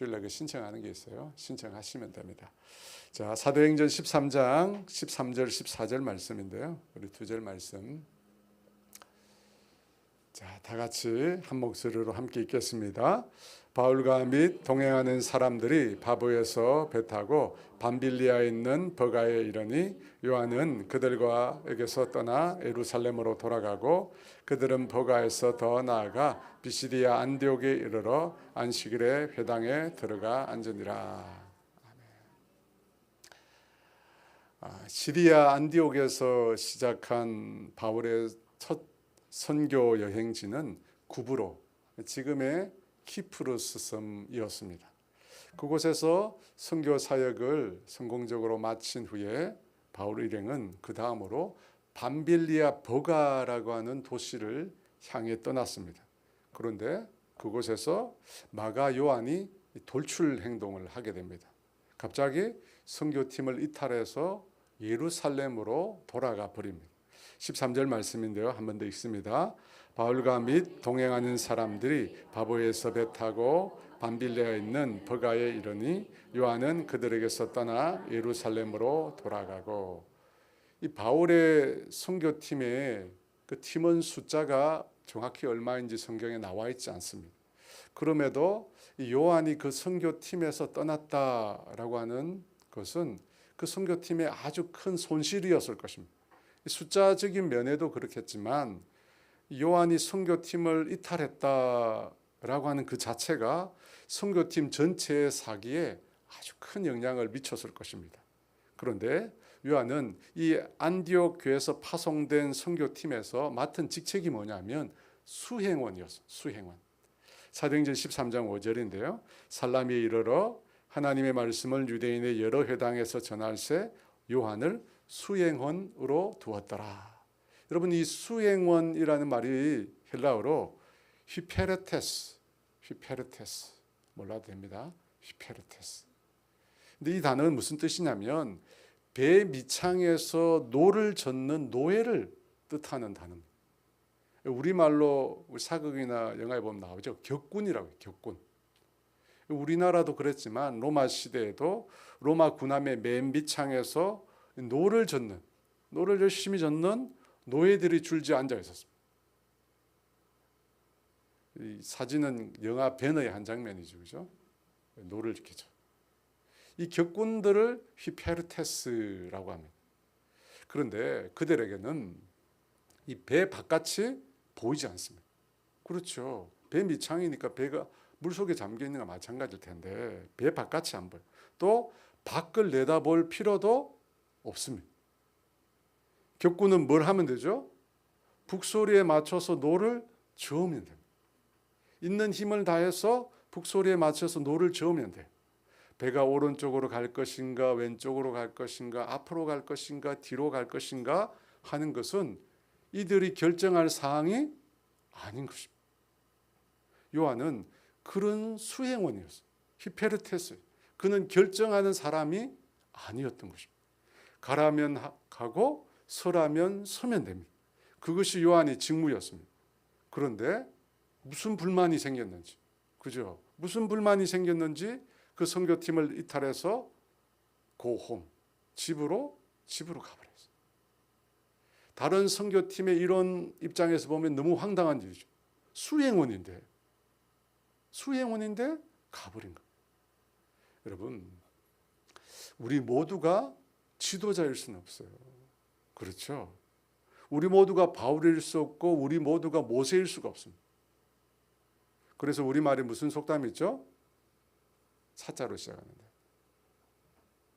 주일날 신청하는 게 있어요. 신청하시면 됩니다. 자, 사도행전 13장 13절 14절 말씀인데요. 우리 두 절 말씀. 자, 다 같이 한 목소리로 함께 읽겠습니다. 바울과 및 동행하는 사람들이 바보에서 배 타고 밤빌리아에 있는 버가에 이르니 요한은 그들과에게서 떠나 예루살렘으로 돌아가고 그들은 버가에서 더 나아가 비시디아 안디옥에 이르러 안식일에 회당에 들어가 앉으니라. 시리아 안디옥에서 시작한 바울의 첫 선교 여행지는 구브로, 지금의 키프루스 섬이었습니다. 그곳에서 선교 사역을 성공적으로 마친 후에 바울 일행은 그 다음으로 밤빌리아 버가라고 하는 도시를 향해 떠났습니다. 그런데 그곳에서 마가 요한이 돌출 행동을 하게 됩니다. 갑자기 선교팀을 이탈해서 예루살렘으로 돌아가 버립니다. 13절 말씀인데요. 한 번 더 읽습니다. 바울과 및 동행하는 사람들이 바보에서 배 타고 밤빌레에 있는 버가에 이르니 요한은 그들에게서 떠나 예루살렘으로 돌아가고, 이 바울의 선교팀의 그 팀원 숫자가 정확히 얼마인지 성경에 나와 있지 않습니다. 그럼에도 요한이 그 선교팀에서 떠났다라고 하는 것은 그 선교팀의 아주 큰 손실이었을 것입니다. 숫자적인 면에도 그렇겠지만 요한이 선교팀을 이탈했다라고 하는 그 자체가 선교팀 전체의 사기에 아주 큰 영향을 미쳤을 것입니다. 그런데 요한은 이 안디옥 교회에서 파송된 선교팀에서 맡은 직책이 뭐냐면 수행원이었어요. 수행원. 사도행전 13장 5절인데요. 살라미에 이르러 하나님의 말씀을 유대인의 여러 회당에서 전할새 요한을 수행원으로 두었더라. 여러분, 이 수행원이라는 말이 헬라어로 휘페르테스 몰라도 됩니다. 휘페르테스. 근데 이 단어는 무슨 뜻이냐면 배 밑창에서 노를 젓는 노예를 뜻하는 단어입니다. 우리말로 사극이나 영화에 보면 나오죠. 격군이라고 해요. 격군. 우리나라도 그랬지만 로마 시대에도 로마 군함의 맨 밑창에서 노를 열심히 젓는 노예들이 줄지어 앉아 있었습니다. 이 사진은 영화 배너의 한 장면이죠, 그죠? 노를 이렇게 줘. 이 격군들을 휘페르테스라고 합니다. 그런데 그들에게는 이 배 바깥이 보이지 않습니다. 그렇죠. 배 밑창이니까 배가 물속에 잠겨 있는 거 마찬가지일 텐데 배 바깥이 안 보여. 또 밖을 내다볼 필요도 없습니다. 격군은 뭘 하면 되죠? 북소리에 맞춰서 노를 저으면 됩니다. 있는 힘을 다해서 북소리에 맞춰서 노를 저으면 돼요. 배가 오른쪽으로 갈 것인가 왼쪽으로 갈 것인가 앞으로 갈 것인가 뒤로 갈 것인가 하는 것은 이들이 결정할 사항이 아닌 것입니다. 요한은 그런 수행원이었어요. 히페르테스. 그는 결정하는 사람이 아니었던 것입니다. 가라면 가고 서라면 서면 됩니다. 그것이 요한의 직무였습니다. 그런데 무슨 불만이 생겼는지, 그죠? 무슨 불만이 생겼는지 그 선교팀을 이탈해서 고홈, 집으로 가버렸어요. 다른 선교팀의 이런 입장에서 보면 너무 황당한 일이죠. 수행원인데 가버린 거예요. 여러분, 우리 모두가 지도자일 수는 없어요. 그렇죠? 우리 모두가 바울일 수 없고 우리 모두가 모세일 수가 없습니다. 그래서 우리말에 무슨 속담이 있죠? 사자로 시작하는데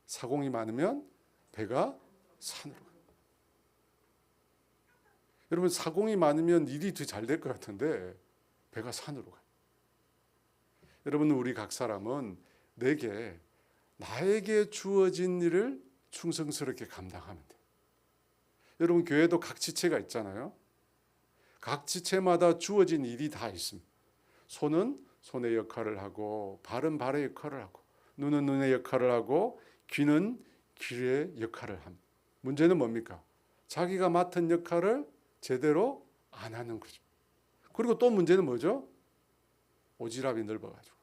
사공이 많으면 배가 산으로 가요. 여러분, 사공이 많으면 일이 더 잘 될 것 같은데 배가 산으로 가요. 여러분, 우리 각 사람은 나에게 주어진 일을 충성스럽게 감당하면 돼요. 여러분, 교회도 각 지체가 있잖아요. 각 지체마다 주어진 일이 다 있습니다. 손은 손의 역할을 하고 발은 발의 역할을 하고 눈은 눈의 역할을 하고 귀는 귀의 역할을 합니다. 문제는 뭡니까? 자기가 맡은 역할을 제대로 안 하는 거죠. 그리고 또 문제는 뭐죠? 오지랖이 넓어가지고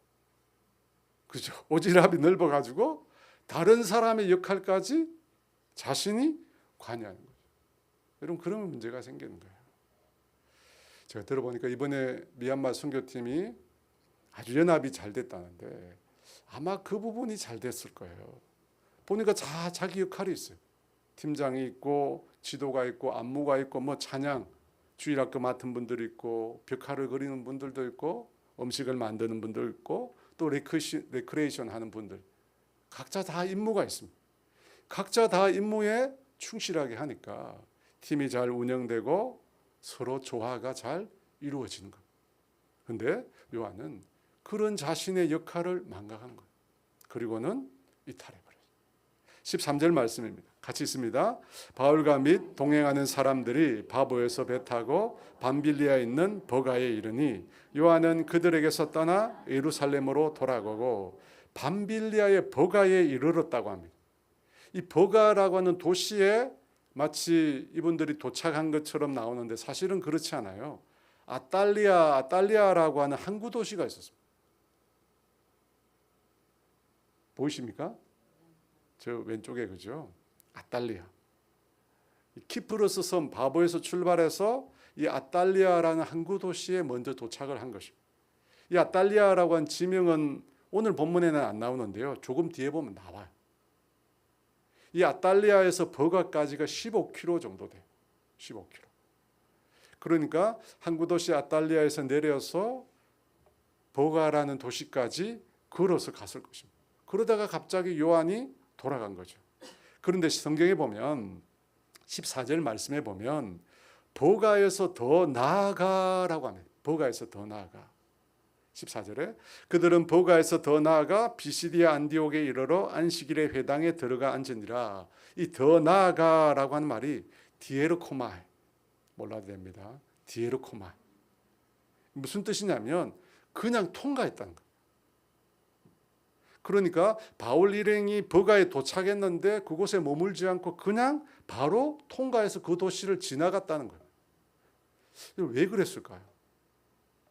그죠? 오지랖이 넓어가지고 다른 사람의 역할까지 자신이 관여하는 거죠. 여러분, 그러면 문제가 생기는 거예요. 제가 들어보니까 이번에 미얀마 선교팀이 아주 연합이 잘 됐다는데 아마 그 부분이 잘 됐을 거예요. 보니까 자기 역할이 있어요. 팀장이 있고 지도가 있고 안무가 있고 뭐 찬양 주일학교 맡은 분들이 있고 벽화를 그리는 분들도 있고 음식을 만드는 분도 있고 또 레크레이션 하는 분들, 각자 다 임무가 있습니다. 각자 다 임무에 충실하게 하니까 팀이 잘 운영되고 서로 조화가 잘 이루어지는 거예요. 그런데 요한은 그런 자신의 역할을 망각한 거예요. 그리고는 이탈해버려요. 13절 말씀입니다. 같이 있습니다. 바울과 및 동행하는 사람들이 바보에서 배 타고 밤빌리아에 있는 버가에 이르니 요한은 그들에게서 떠나 예루살렘으로 돌아가고 밤빌리아의 버가에 이르렀다고 합니다. 이 버가라고 하는 도시에 마치 이분들이 도착한 것처럼 나오는데 사실은 그렇지 않아요. 아탈리아라고 하는 항구 도시가 있었습니다. 보이십니까? 저 왼쪽에, 그죠? 아탈리아. 키프로스 섬 바보에서 출발해서 이 아탈리아라는 항구 도시에 먼저 도착을 한 것입니다. 이 아탈리아라고 한 지명은 오늘 본문에는 안 나오는데요. 조금 뒤에 보면 나와요. 이 아탈리아에서 버가까지가 15km 정도 돼요. 15km. 그러니까 항구 도시 아탈리아에서 내려서 버가라는 도시까지 걸어서 갔을 것입니다. 그러다가 갑자기 요한이 돌아간 거죠. 그런데 성경에 보면 14절 말씀에 보면 버가에서 더 나아가라고 합니다. 버가에서 더 나아가. 14절에 그들은 버가에서 더 나아가 비시디아 안디옥에 이르러 안식일에 회당에 들어가 앉으니라. 이 더 나아가라고 하는 말이 디에르코마이, 몰라도 됩니다. 디에르코마이. 무슨 뜻이냐면 그냥 통과했다는 거예요. 그러니까 바울 일행이 버가에 도착했는데 그곳에 머물지 않고 그냥 바로 통과해서 그 도시를 지나갔다는 거예요. 왜 그랬을까요?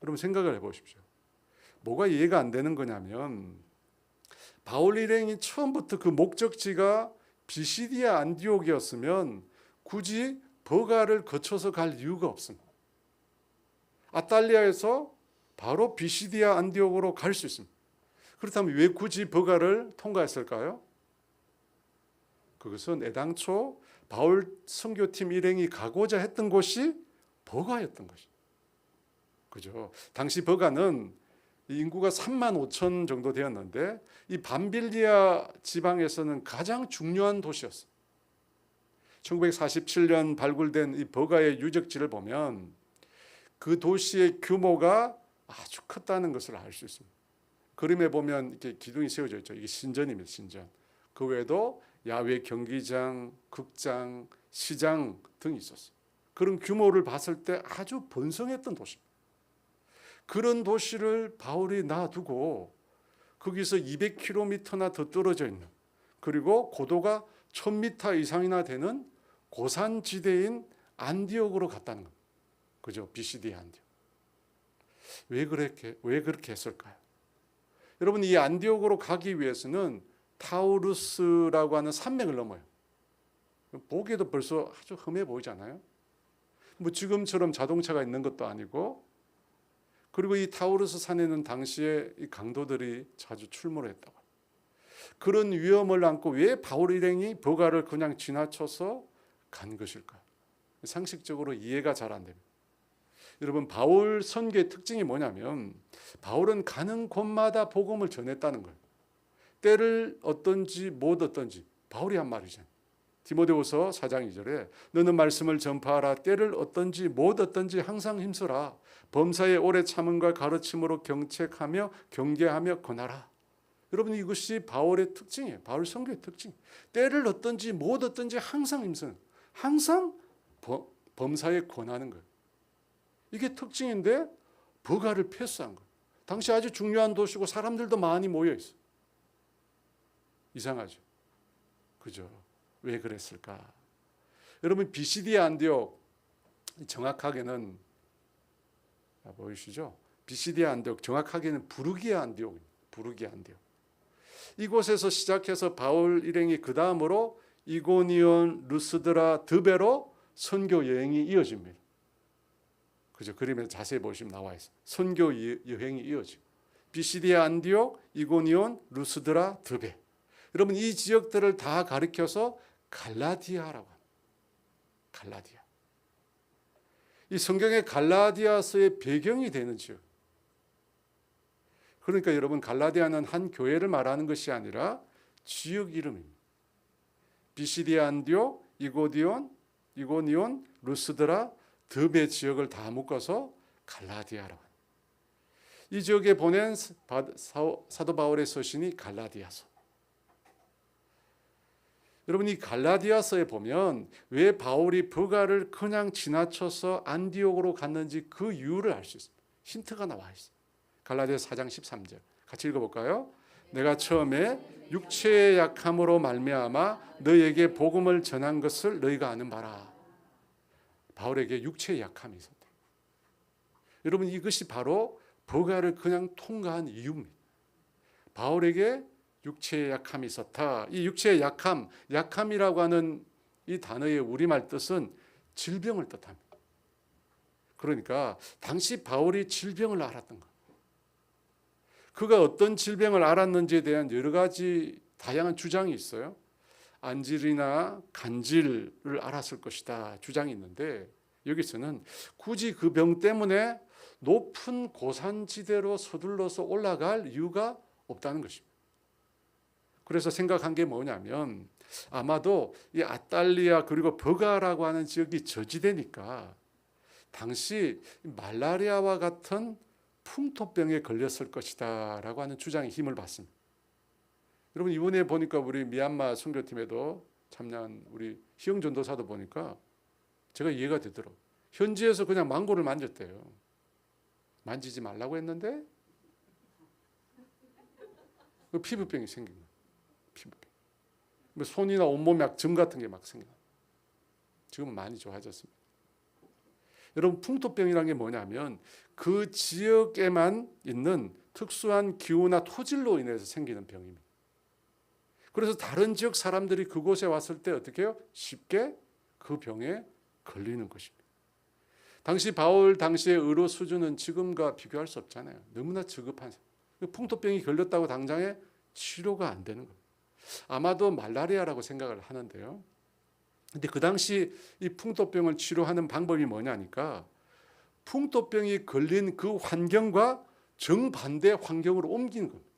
여러분 생각을 해보십시오. 뭐가 이해가 안 되는 거냐면 바울 일행이 처음부터 그 목적지가 비시디아 안디옥이었으면 굳이 버가를 거쳐서 갈 이유가 없습니다. 아탈리아에서 바로 비시디아 안디옥으로 갈 수 있습니다. 그렇다면 왜 굳이 버가를 통과했을까요? 그것은 애당초 바울 선교팀 일행이 가고자 했던 곳이 버가였던 것이죠. 그죠? 당시 버가는 인구가 3만 5천 정도 되었는데 이 밤빌리아 지방에서는 가장 중요한 도시였어요. 1947년 발굴된 이 버가의 유적지를 보면 그 도시의 규모가 아주 컸다는 것을 알 수 있습니다. 그림에 보면 이렇게 기둥이 세워져 있죠. 이게 신전입니다. 신전. 그 외에도 야외 경기장, 극장, 시장 등이 있었어요. 그런 규모를 봤을 때 아주 번성했던 도시입니다. 그런 도시를 바울이 놔두고 거기서 200km나 더 떨어져 있는, 그리고 고도가 1000m 이상이나 되는 고산지대인 안디옥으로 갔다는 겁니다. 그죠? 비시디아 안디옥. 왜 그렇게 했을까요? 여러분, 이 안디옥으로 가기 위해서는 타우루스라고 하는 산맥을 넘어요. 보기에도 벌써 아주 험해 보이잖아요. 뭐 지금처럼 자동차가 있는 것도 아니고, 그리고 이 타우루스 산에는 당시에 이 강도들이 자주 출몰했다고. 그런 위험을 안고 왜 바울 일행이 버가를 그냥 지나쳐서 간 것일까요? 상식적으로 이해가 잘 안 됩니다. 여러분, 바울 선교의 특징이 뭐냐면 바울은 가는 곳마다 복음을 전했다는 거예요. 때를 얻든지 못 얻든지. 바울이 한 말이잖아요. 디모데후서 4장 2절에 너는 말씀을 전파하라. 때를 얻든지 못 얻든지 항상 힘써라. 범사에 오래 참음과 가르침으로 경책하며 경계하며 권하라. 여러분, 이것이 바울의 특징이에요. 바울 선교의 특징. 때를 얻든지 못 얻든지 항상 힘쓰는, 항상 범사에 권하는 거예요. 이게 특징인데 버가를 패스한 거예요. 당시 아주 중요한 도시고 사람들도 많이 모여 있어요. 이상하죠? 그죠? 왜 그랬을까? 여러분, 비시디아 안디옥, 정확하게는 보이시죠? 비시디아 안디옥, 정확하게는 부르기아 안디옥입니다. 부르기아 안디옥. 이곳에서 시작해서 바울 일행이 그 다음으로 이고니온, 루스드라, 드베로 선교 여행이 이어집니다. 그죠? 그림에 자세히 보시면 나와 있어요. 선교 여행이 이어지고 비시디아, 안디옥, 이고니온, 루스드라, 드베. 여러분 이 지역들을 다 가리켜서 갈라디아라고 합니다. 갈라디아. 이 성경의 갈라디아서의 배경이 되는 지역. 그러니까 여러분 갈라디아는 한 교회를 말하는 것이 아니라 지역 이름입니다. 비시디아, 안디옥, 이고니온, 루스드라, 드베 지역을 다 묶어서 갈라디아라고 합니다. 이 지역에 보낸 사도 바울의 서신이 갈라디아서. 여러분 이 갈라디아서에 보면 왜 바울이 버가를 그냥 지나쳐서 안디옥으로 갔는지 그 이유를 알 수 있습니다. 힌트가 나와 있어요. 갈라디아서 4장 13절 같이 읽어볼까요? 내가 처음에 육체의 약함으로 말미암아 너희에게 복음을 전한 것을 너희가 아는 바라. 바울에게 육체의 약함이 있었다. 여러분 이것이 바로 버가를 그냥 통과한 이유입니다. 바울에게 육체의 약함이 있었다. 이 육체의 약함이라고 하는 이 단어의 우리말 뜻은 질병을 뜻합니다. 그러니까 당시 바울이 질병을 알았던 것. 그가 어떤 질병을 알았는지에 대한 여러 가지 다양한 주장이 있어요. 안질이나 간질을 알았을 것이다 주장이 있는데 여기서는 굳이 그 병 때문에 높은 고산지대로 서둘러서 올라갈 이유가 없다는 것입니다. 그래서 생각한 게 뭐냐면 아마도 이 아탈리아 그리고 버가라고 하는 지역이 저지대니까 당시 말라리아와 같은 풍토병에 걸렸을 것이다 라고 하는 주장에 힘을 받습니다. 여러분 이번에 보니까 우리 미얀마 선교팀에도 참여한 우리 희영 전도사도 보니까 제가 이해가 되더라고요. 현지에서 그냥 망고를 만졌대요. 만지지 말라고 했는데 그 피부병이 생긴 거예요. 피부병. 손이나 온몸에 점 같은 게 막 생겨요. 지금은 많이 좋아졌습니다. 여러분 풍토병이라는 게 뭐냐면 그 지역에만 있는 특수한 기후나 토질로 인해서 생기는 병입니다. 그래서 다른 지역 사람들이 그곳에 왔을 때 어떻게 해요? 쉽게 그 병에 걸리는 것입니다. 당시 바울 당시의 의료 수준은 지금과 비교할 수 없잖아요. 너무나 저급한 풍토병이 걸렸다고 당장에 치료가 안 되는 거예요. 아마도 말라리아라고 생각을 하는데요. 근데 그 당시 이 풍토병을 치료하는 방법이 뭐냐니까 풍토병이 걸린 그 환경과 정반대 환경으로 옮기는 겁니다.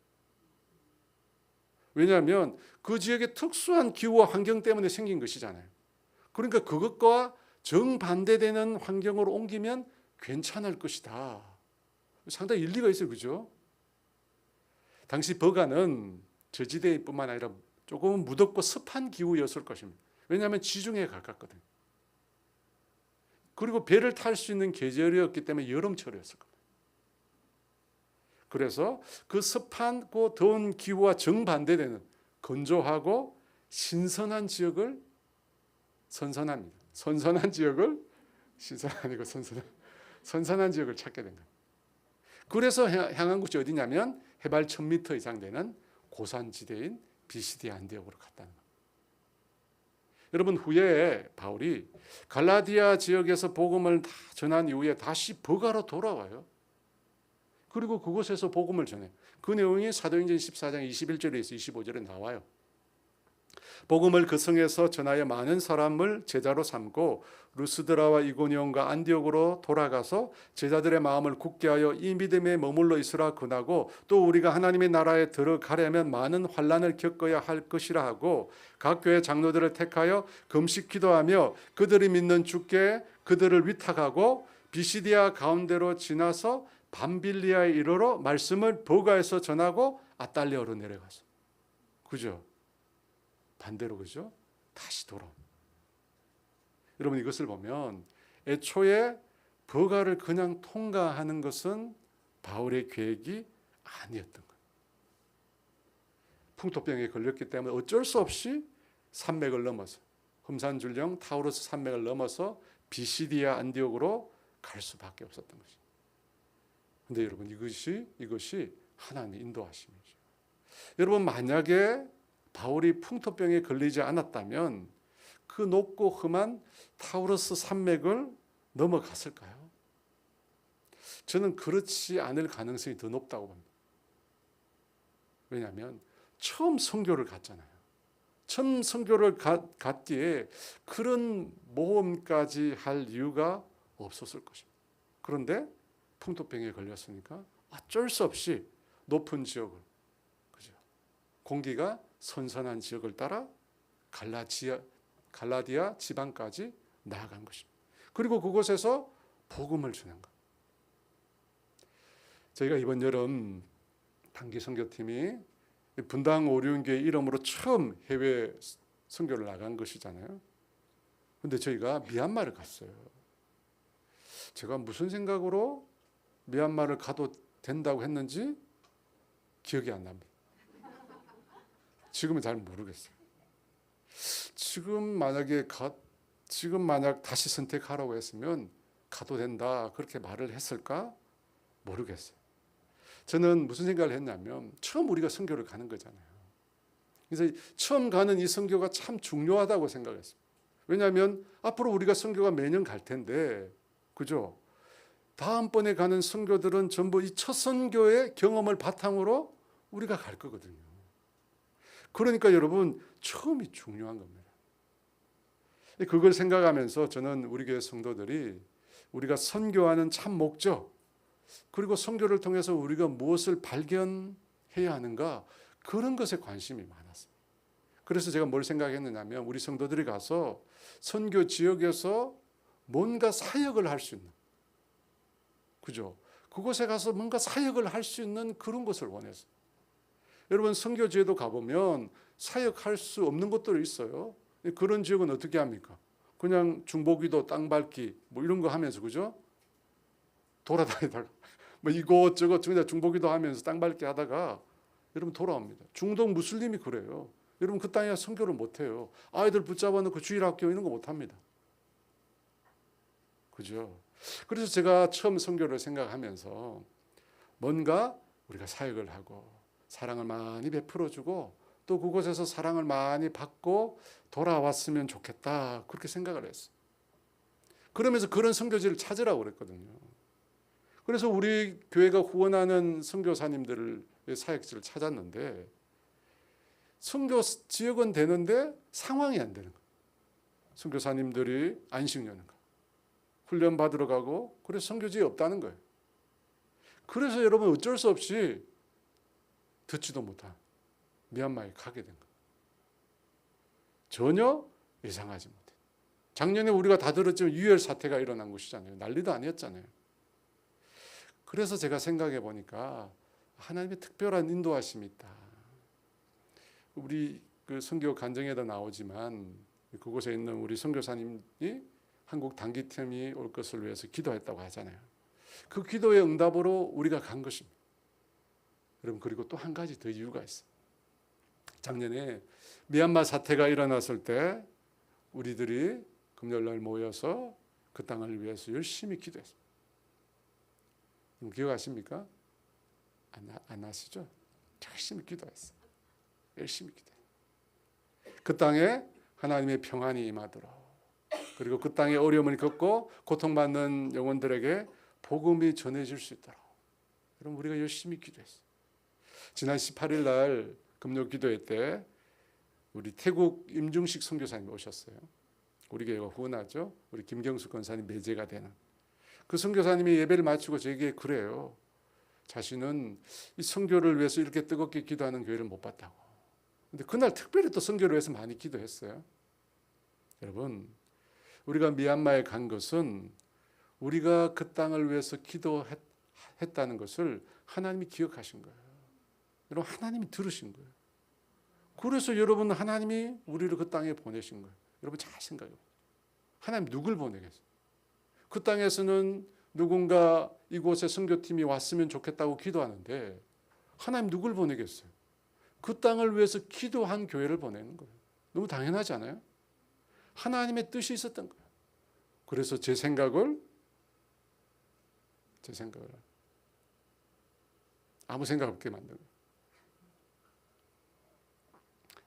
왜냐하면 그 지역의 특수한 기후와 환경 때문에 생긴 것이잖아요. 그러니까 그것과 정반대되는 환경으로 옮기면 괜찮을 것이다. 상당히 일리가 있어요. 그죠? 당시 버가는 저지대뿐만 아니라 조금 무덥고 습한 기후였을 것입니다. 왜냐하면 지중해에 가깝거든요. 그리고 배를 탈 수 있는 계절이었기 때문에 여름철이었을 겁니다. 그래서 그 습하고 더운 기후와 정반대되는 건조하고 신선한 지역을 선선합니다. 선선한 지역을 신선 아니고 선선한 지역을 찾게 된 거예요. 그래서 향한 곳이 어디냐면 해발 1000m 이상 되는 고산지대인 비시디아 안디옥으로 갔다는 거예요. 여러분 후에 바울이 갈라디아 지역에서 복음을 다 전한 이후에 다시 버가로 돌아와요. 그리고 그곳에서 복음을 전해요. 그 내용이 사도행전 14장 21절에서 25절에 나와요. 복음을 그 성에서 전하여 많은 사람을 제자로 삼고 루스드라와 이고니온과 안디옥으로 돌아가서 제자들의 마음을 굳게 하여 이 믿음에 머물러 있으라 권하고 또 우리가 하나님의 나라에 들어가려면 많은 환난을 겪어야 할 것이라 하고 각 교회 장로들을 택하여 금식 기도하며 그들이 믿는 주께 그들을 위탁하고 비시디아 가운데로 지나서 밤빌리아에 이르러 말씀을 버가에서 전하고 아탈리아로 내려가서 그죠? 반대로 그죠? 다시 돌아옵니다. 여러분 이것을 보면 애초에 버가를 그냥 통과하는 것은 바울의 계획이 아니었던 거예요. 풍토병에 걸렸기 때문에 어쩔 수 없이 산맥을 넘어서 험산줄령 타우루스 산맥을 넘어서 비시디아 안디옥으로 갈 수밖에 없었던 것이죠. 그런데 여러분 이것이 하나님의 인도하심이죠. 여러분, 만약에 바울이 풍토병에 걸리지 않았다면 그 높고 험한 타우러스 산맥을 넘어갔을까요? 저는 그렇지 않을 가능성이 더 높다고 봅니다. 왜냐하면 처음 선교를 갔잖아요. 처음 선교를 갔기에 그런 모험까지 할 이유가 없었을 것입니다. 그런데 풍토병에 걸렸으니까 어쩔 수 없이 높은 지역을, 그죠? 공기가 선선한 지역을 따라 갈라디아 지방까지 나아간 것입니다. 그리고 그곳에서 복음을 주는 것. 저희가 이번 여름 단기 선교팀이 분당 오륜교회 이름으로 처음 해외 선교를 나간 것이잖아요. 그런데 저희가 미얀마를 갔어요. 제가 무슨 생각으로 미얀마를 가도 된다고 했는지 기억이 안 납니다. 지금은 잘 모르겠어요. 지금 만약 다시 선택하라고 했으면 가도 된다 그렇게 말을 했을까 모르겠어요. 저는 무슨 생각을 했냐면 처음 우리가 선교를 가는 거잖아요. 그래서 처음 가는 이 선교가 참 중요하다고 생각했어요. 왜냐하면 앞으로 우리가 선교가 매년 갈 텐데, 그죠? 다음번에 가는 선교들은 전부 이 첫 선교의 경험을 바탕으로 우리가 갈 거거든요. 그러니까 여러분, 처음이 중요한 겁니다. 그걸 생각하면서 저는 우리 교회 성도들이 우리가 선교하는 참 목적, 그리고 선교를 통해서 우리가 무엇을 발견해야 하는가, 그런 것에 관심이 많았어요. 그래서 제가 뭘 생각했느냐면 우리 성도들이 가서 선교 지역에서 뭔가 사역을 할 수 있는, 그죠? 그곳에 가서 뭔가 사역을 할 수 있는 그런 것을 원했어요. 여러분, 선교지에도 가보면 사역할 수 없는 곳들이 있어요. 그런 지역은 어떻게 합니까? 그냥 중보기도, 땅 밟기 뭐 이런 거 하면서, 그죠? 돌아다니다가 뭐 이곳저곳 중보기도 하면서 땅 밟기 하다가 여러분 돌아옵니다. 중동 무슬림이 그래요. 여러분, 그 땅에 선교를 못해요. 아이들 붙잡아 놓고 주일학교 이런 거 못합니다. 그죠? 그래서 제가 처음 선교를 생각하면서 뭔가 우리가 사역을 하고 사랑을 많이 베풀어주고 또 그곳에서 사랑을 많이 받고 돌아왔으면 좋겠다, 그렇게 생각을 했어요. 그러면서 그런 선교지를 찾으라고 그랬거든요. 그래서 우리 교회가 후원하는 선교사님들의 사역지를 찾았는데 선교 지역은 되는데 상황이 안 되는 거예요. 선교사님들이 안식 여는 거, 훈련 받으러 가고, 그래서 선교지에 없다는 거예요. 그래서 여러분, 어쩔 수 없이 듣지도 못한 미얀마에 가게 된 거예요. 전혀 예상하지 못해. 작년에 우리가 다 들었지만 유혈 사태가 일어난 것이잖아요. 난리도 아니었잖아요. 그래서 제가 생각해 보니까 하나님의 특별한 인도하심이 있다. 우리 그 선교 간증에도 나오지만 그곳에 있는 우리 선교사님이 한국 단기팀이 올 것을 위해서 기도했다고 하잖아요. 그 기도의 응답으로 우리가 간 것입니다. 여러분, 그리고 또 한 가지 더 이유가 있어요. 작년에 미얀마 사태가 일어났을 때 우리들이 금요일날 모여서 그 땅을 위해서 열심히 기도했어요. 기억하십니까? 안 하시죠? 열심히 기도했어요. 열심히 기도했어요. 그 땅에 하나님의 평안이 임하도록, 그리고 그 땅에 어려움을 겪고 고통받는 영혼들에게 복음이 전해질 수 있도록 여러분, 우리가 열심히 기도했어요. 지난 18일 날 금요 기도회 때 우리 태국 임중식 선교사님이 오셨어요. 우리 교회가 후원하죠. 우리 김경수 권사님 매제가 되는 그 선교사님이 예배를 마치고 저에게 그래요. 자신은 이 선교를 위해서 이렇게 뜨겁게 기도하는 교회를 못 봤다고. 근데 그날 특별히 또 선교를 위해서 많이 기도했어요. 여러분, 우리가 미얀마에 간 것은 우리가 그 땅을 위해서 기도했다는 것을 하나님이 기억하신 거예요. 여러분, 하나님이 들으신 거예요. 그래서 여러분, 하나님이 우리를 그 땅에 보내신 거예요. 여러분, 잘 생각해요. 하나님 누굴 보내겠어요? 그 땅에서는 누군가 이곳에 선교팀이 왔으면 좋겠다고 기도하는데 하나님 누굴 보내겠어요? 그 땅을 위해서 기도한 교회를 보내는 거예요. 너무 당연하지 않아요? 하나님의 뜻이 있었던 거예요. 그래서 제 생각을 아무 생각 없게 만든 거예요.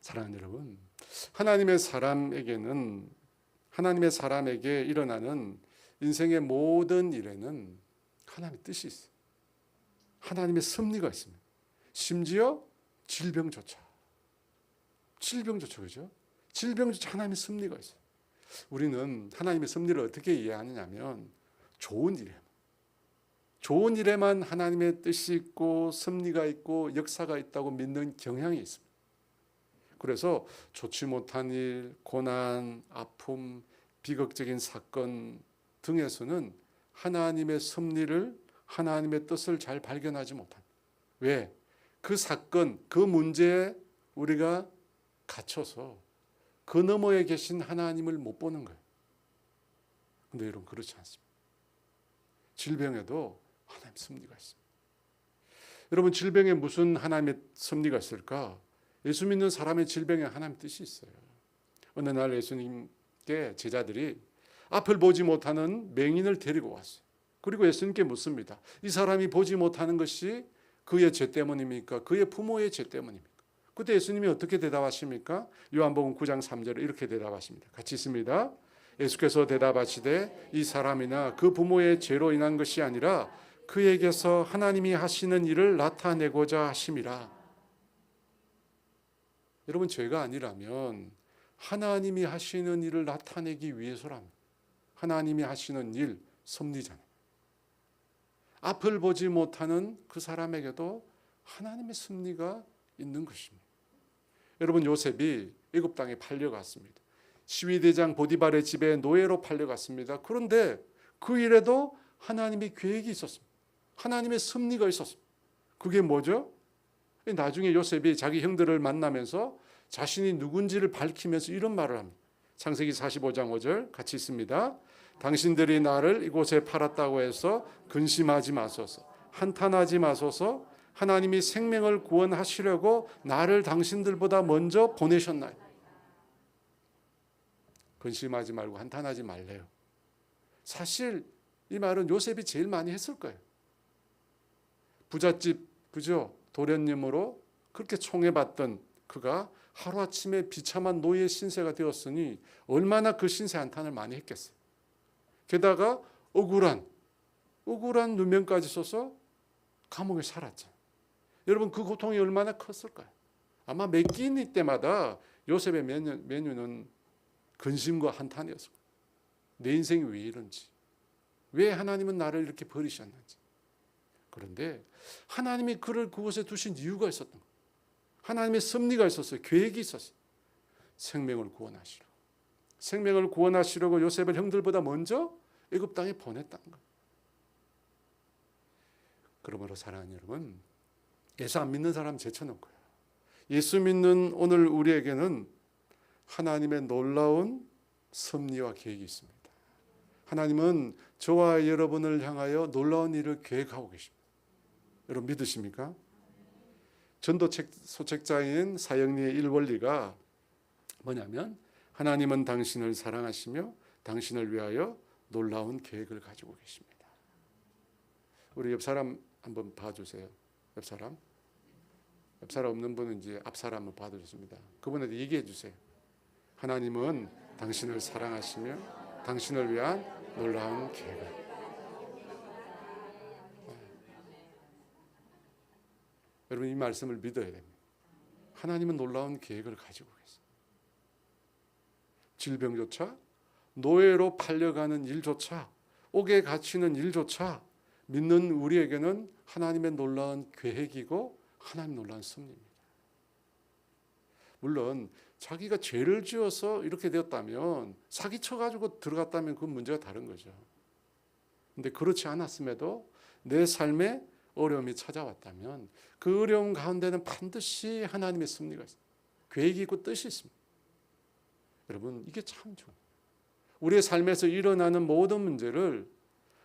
사랑하는 여러분, 하나님의 사람에게 일어나는 인생의 모든 일에는 하나님의 뜻이 있어요. 하나님의 섭리가 있습니다. 심지어 질병조차 그죠? 질병조차 하나님의 섭리가 있어요. 우리는 하나님의 섭리를 어떻게 이해하느냐면 좋은 일에만 하나님의 뜻이 있고 섭리가 있고 역사가 있다고 믿는 경향이 있습니다. 그래서 좋지 못한 일, 고난, 아픔, 비극적인 사건 등에서는 하나님의 섭리를, 하나님의 뜻을 잘 발견하지 못한. 왜? 그 사건, 그 문제에 우리가 갇혀서 그 너머에 계신 하나님을 못 보는 거예요. 그런데 여러분, 그렇지 않습니다. 질병에도 하나님 섭리가 있습니다. 여러분, 질병에 무슨 하나님의 섭리가 있을까? 예수 믿는 사람의 질병에 하나님 뜻이 있어요. 어느 날 예수님께 제자들이 앞을 보지 못하는 맹인을 데리고 왔어요. 그리고 예수님께 묻습니다. 이 사람이 보지 못하는 것이 그의 죄 때문입니까? 그의 부모의 죄 때문입니까? 그때 예수님이 어떻게 대답하십니까? 요한복음 9장 3절에 이렇게 대답하십니다. 같이 있습니다. 예수께서 대답하시되 이 사람이나 그 부모의 죄로 인한 것이 아니라 그에게서 하나님이 하시는 일을 나타내고자 하심이라. 여러분, 죄가 아니라면 하나님이 하시는 일을 나타내기 위해서랍니다. 하나님이 하시는 일, 섭리잖아요. 앞을 보지 못하는 그 사람에게도 하나님의 섭리가 있는 것입니다. 여러분, 요셉이 애굽 땅에 팔려갔습니다. 시위대장 보디발의 집에 노예로 팔려갔습니다. 그런데 그 일에도 하나님의 계획이 있었습니다. 하나님의 섭리가 있었습니다. 그게 뭐죠? 나중에 요셉이 자기 형들을 만나면서 자신이 누군지를 밝히면서 이런 말을 합니다. 창세기 45장 5절 같이 있습니다. 당신들이 나를 이곳에 팔았다고 해서 근심하지 마소서, 한탄하지 마소서. 하나님이 생명을 구원하시려고 나를 당신들보다 먼저 보내셨나요? 근심하지 말고 한탄하지 말래요. 사실 이 말은 요셉이 제일 많이 했을 거예요. 부잣집 그죠? 도련님으로 그렇게 총애받던 그가 하루아침에 비참한 노예 신세가 되었으니 얼마나 그 신세 한탄을 많이 했겠어요. 게다가 억울한 누명까지 써서 감옥에 살았죠. 여러분, 그 고통이 얼마나 컸을까요? 아마 매 끼니 때마다 요셉의 메뉴는 근심과 한탄이었을 거예요. 내 인생이 왜 이런지, 왜 하나님은 나를 이렇게 버리셨는지. 그런데 하나님이 그를 그곳에 두신 이유가 있었던 거예요. 하나님의 섭리가 있었어요. 계획이 있었어요. 생명을 구원하시려고 요셉을 형들보다 먼저 애굽 땅에 보냈다는 거예요. 그러므로 사랑하는 여러분, 예수 안 믿는 사람 제쳐놓은 거예요. 예수 믿는 오늘 우리에게는 하나님의 놀라운 섭리와 계획이 있습니다. 하나님은 저와 여러분을 향하여 놀라운 일을 계획하고 계십니다. 여러분 믿으십니까? 전도 소책자인 사형리의 일원리가 뭐냐면 하나님은 당신을 사랑하시며 당신을 위하여 놀라운 계획을 가지고 계십니다. 우리 옆 사람 한번 봐주세요. 옆 사람 없는 분은 이제 앞 사람을 봐주셨습니다. 그분한테 얘기해 주세요. 하나님은 당신을 사랑하시며 당신을 위한 놀라운 계획을. 여러분, 이 말씀을 믿어야 됩니다. 하나님은 놀라운 계획을 가지고 계세요. 질병조차, 노예로 팔려가는 일조차, 옥에 갇히는 일조차 믿는 우리에게는 하나님의 놀라운 계획이고 하나님 놀라운 섭리입니다. 물론 자기가 죄를 지어서 이렇게 되었다면, 사기쳐가지고 들어갔다면 그건 문제가 다른 거죠. 그런데 그렇지 않았음에도 내 삶에 어려움이 찾아왔다면 그 어려움 가운데는 반드시 하나님의 섭리가 있습니다. 계획이 있고 뜻이 있습니다. 여러분, 이게 참 좋아요. 우리의 삶에서 일어나는 모든 문제를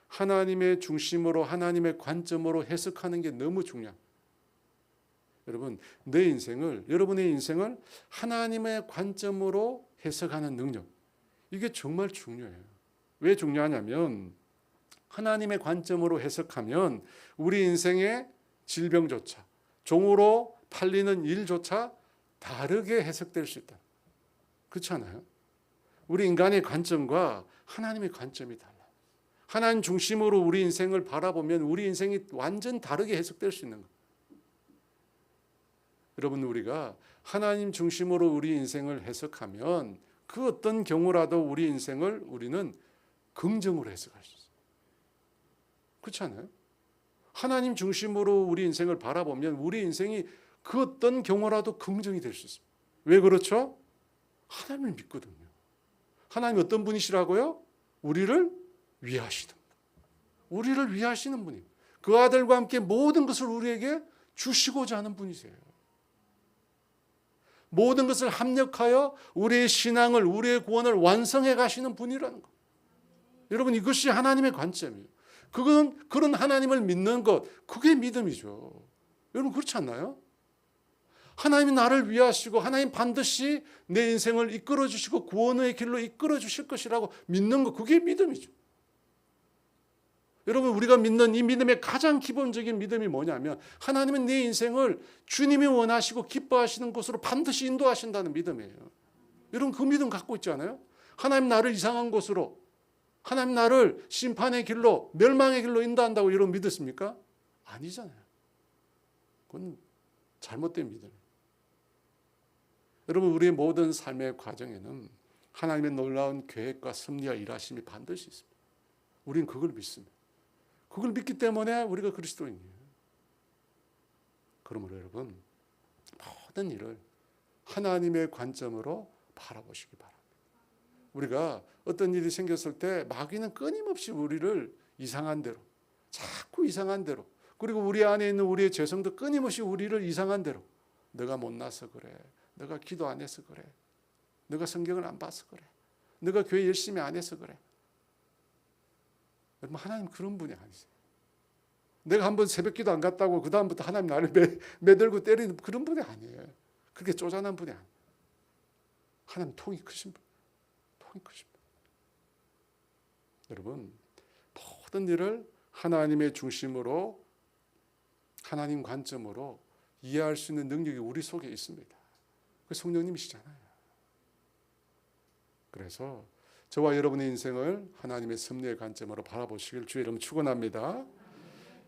하나님의 중심으로, 하나님의 관점으로 해석하는 게 너무 중요합니다. 여러분, 여러분의 인생을 하나님의 관점으로 해석하는 능력, 이게 정말 중요해요. 왜 중요하냐면 하나님의 관점으로 해석하면 우리 인생의 질병조차, 종으로 팔리는 일조차 다르게 해석될 수 있다. 그렇지 않아요? 우리 인간의 관점과 하나님의 관점이 달라. 하나님 중심으로 우리 인생을 바라보면 우리 인생이 완전 다르게 해석될 수 있는 거예요. 여러분, 우리가 하나님 중심으로 우리 인생을 해석하면 그 어떤 경우라도 우리 인생을 우리는 긍정으로 해석할 수 있어요. 그렇지 않아요? 하나님 중심으로 우리 인생을 바라보면 우리 인생이 그 어떤 경우라도 긍정이 될 수 있습니다. 왜 그렇죠? 하나님을 믿거든요. 하나님 어떤 분이시라고요? 우리를 위하시는 분. 우리를 위하시는 분이에요. 그 아들과 함께 모든 것을 우리에게 주시고자 하는 분이세요. 모든 것을 합력하여 우리의 신앙을, 우리의 구원을 완성해 가시는 분이라는 것. 여러분, 이것이 하나님의 관점이에요. 그런 하나님을 믿는 것, 그게 믿음이죠. 여러분, 그렇지 않나요? 하나님이 나를 위하시고 하나님 반드시 내 인생을 이끌어 주시고 구원의 길로 이끌어 주실 것이라고 믿는 것, 그게 믿음이죠. 여러분, 우리가 믿는 이 믿음의 가장 기본적인 믿음이 뭐냐면 하나님은 내 인생을 주님이 원하시고 기뻐하시는 곳으로 반드시 인도하신다는 믿음이에요. 여러분, 그 믿음 갖고 있지 않아요? 하나님 나를 이상한 곳으로, 하나님 나를 심판의 길로, 멸망의 길로 인도한다고 여러분 믿으십니까? 아니잖아요. 그건 잘못된 믿음이에요. 여러분, 우리의 모든 삶의 과정에는 하나님의 놀라운 계획과 섭리와 일하심이 반드시 있습니다. 우리는 그걸 믿습니다. 그걸 믿기 때문에 우리가 그리스도인이에요. 그러므로 여러분, 모든 일을 하나님의 관점으로 바라보시기 바랍니다. 우리가 어떤 일이 생겼을 때 마귀는 끊임없이 우리를 이상한 대로, 자꾸 이상한 대로, 그리고 우리 안에 있는 우리의 죄성도 끊임없이 우리를 이상한 대로, 너가 못나서 그래, 너가 기도 안 해서 그래, 너가 성경을 안 봐서 그래, 너가 교회 열심히 안 해서 그래. 여러분, 하나님 그런 분이 아니세요. 내가 한번 새벽 기도 안 갔다고 그 다음부터 하나님 나를 매들고 때리는 그런 분이 아니에요. 그렇게 쪼잔한 분이 아니에요. 하나님 통이 크신 분. 통이 크신 분. 여러분, 모든 일을 하나님의 중심으로, 하나님 관점으로 이해할 수 있는 능력이 우리 속에 있습니다. 그 성령님이시잖아요. 그래서 저와 여러분의 인생을 하나님의 섭리의 관점으로 바라보시길 주의 이름으로 축원합니다.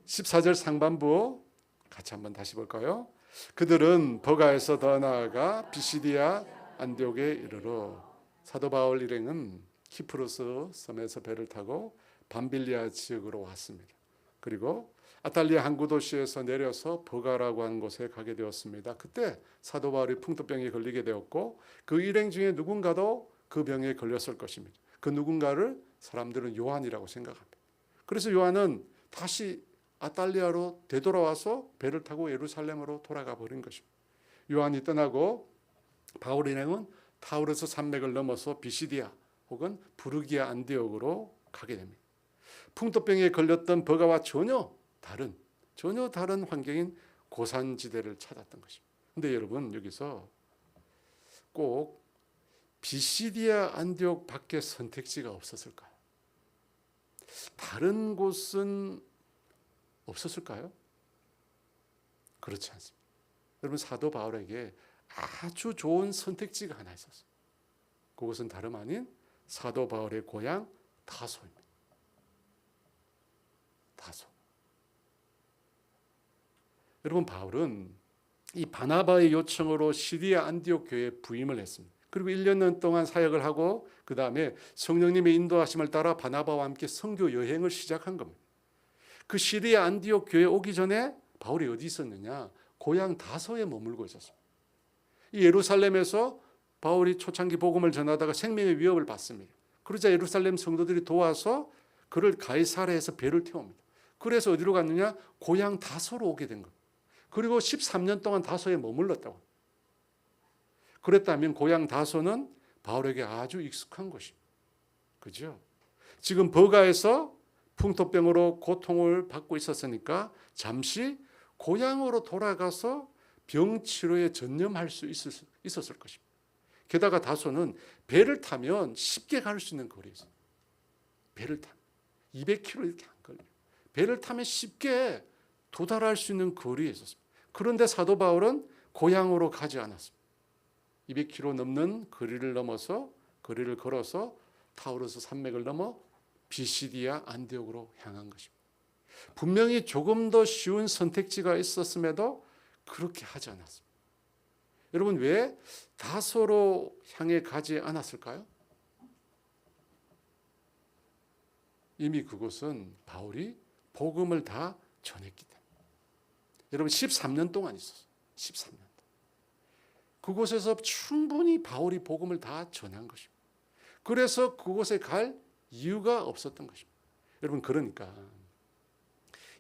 14절 상반부 같이 한번 다시 볼까요? 그들은 버가에서 더 나아가 비시디아 안디옥에 이르러 사도 바울 일행은 키프로스 섬에서 배를 타고 밤빌리아 지역으로 왔습니다. 그리고 아탈리아 항구 도시에서 내려서 버가라고 하는 곳에 가게 되었습니다. 그때 사도 바울이 풍토병에 걸리게 되었고 그 일행 중에 누군가도 그 병에 걸렸을 것입니다. 그 누군가를 사람들은 요한이라고 생각합니다. 그래서 요한은 다시 아탈리아로 되돌아와서 배를 타고 예루살렘으로 돌아가 버린 것입니다. 요한이 떠나고 바울 일행은 타우르스 산맥을 넘어서 비시디아 혹은 부르기아 안디옥으로 가게 됩니다. 풍토병에 걸렸던 버가와 전혀 다른 환경인 고산지대를 찾았던 것입니다. 그런데 여러분, 여기서 꼭 비시디아 안디옥 밖에 선택지가 없었을까요? 다른 곳은 없었을까요? 그렇지 않습니다. 여러분, 사도 바울에게 아주 좋은 선택지가 하나 있었어요. 그것은 다름 아닌 사도 바울의 고향 다소입니다. 다소. 여러분, 바울은 이 바나바의 요청으로 시리아 안디옥 교회에 부임을 했습니다. 그리고 1년 동안 사역을 하고 그 다음에 성령님의 인도하심을 따라 바나바와 함께 선교 여행을 시작한 겁니다. 그 시리아 안디옥 교회에 오기 전에 바울이 어디 있었느냐? 고향 다소에 머물고 있었습니다. 이 예루살렘에서 바울이 초창기 복음을 전하다가 생명의 위협을 받습니다. 그러자 예루살렘 성도들이 도와서 그를 가이사랴에서 배를 태웁니다. 그래서 어디로 갔느냐? 고향 다소로 오게 된 겁니다. 그리고 13년 동안 다소에 머물렀다고. 그랬다면 고향 다소는 바울에게 아주 익숙한 곳입니다. 그죠? 지금 버가에서 풍토병으로 고통을 받고 있었으니까 잠시 고향으로 돌아가서 병치료에 전념할 수 있었을 것입니다. 게다가 다소는 배를 타면 쉽게 갈 수 있는 거리에 있어요. 배를 타면 200km 이렇게 안 걸려요. 배를 타면 쉽게 도달할 수 있는 거리에 있었습니다. 그런데 사도 바울은 고향으로 가지 않았습니다. 200km 넘는 거리를 넘어서 거리를 걸어서 타우루스 산맥을 넘어 비시디아 안디옥으로 향한 것입니다. 분명히 조금 더 쉬운 선택지가 있었음에도 그렇게 하지 않았습니다. 여러분, 왜 다소로 향해 가지 않았을까요? 이미 그곳은 바울이 복음을 다 전했기 때문에. 여러분, 13년 동안 있었어요. 13년 동안. 그곳에서 충분히 바울이 복음을 다 전한 것입니다. 그래서 그곳에 갈 이유가 없었던 것입니다. 여러분, 그러니까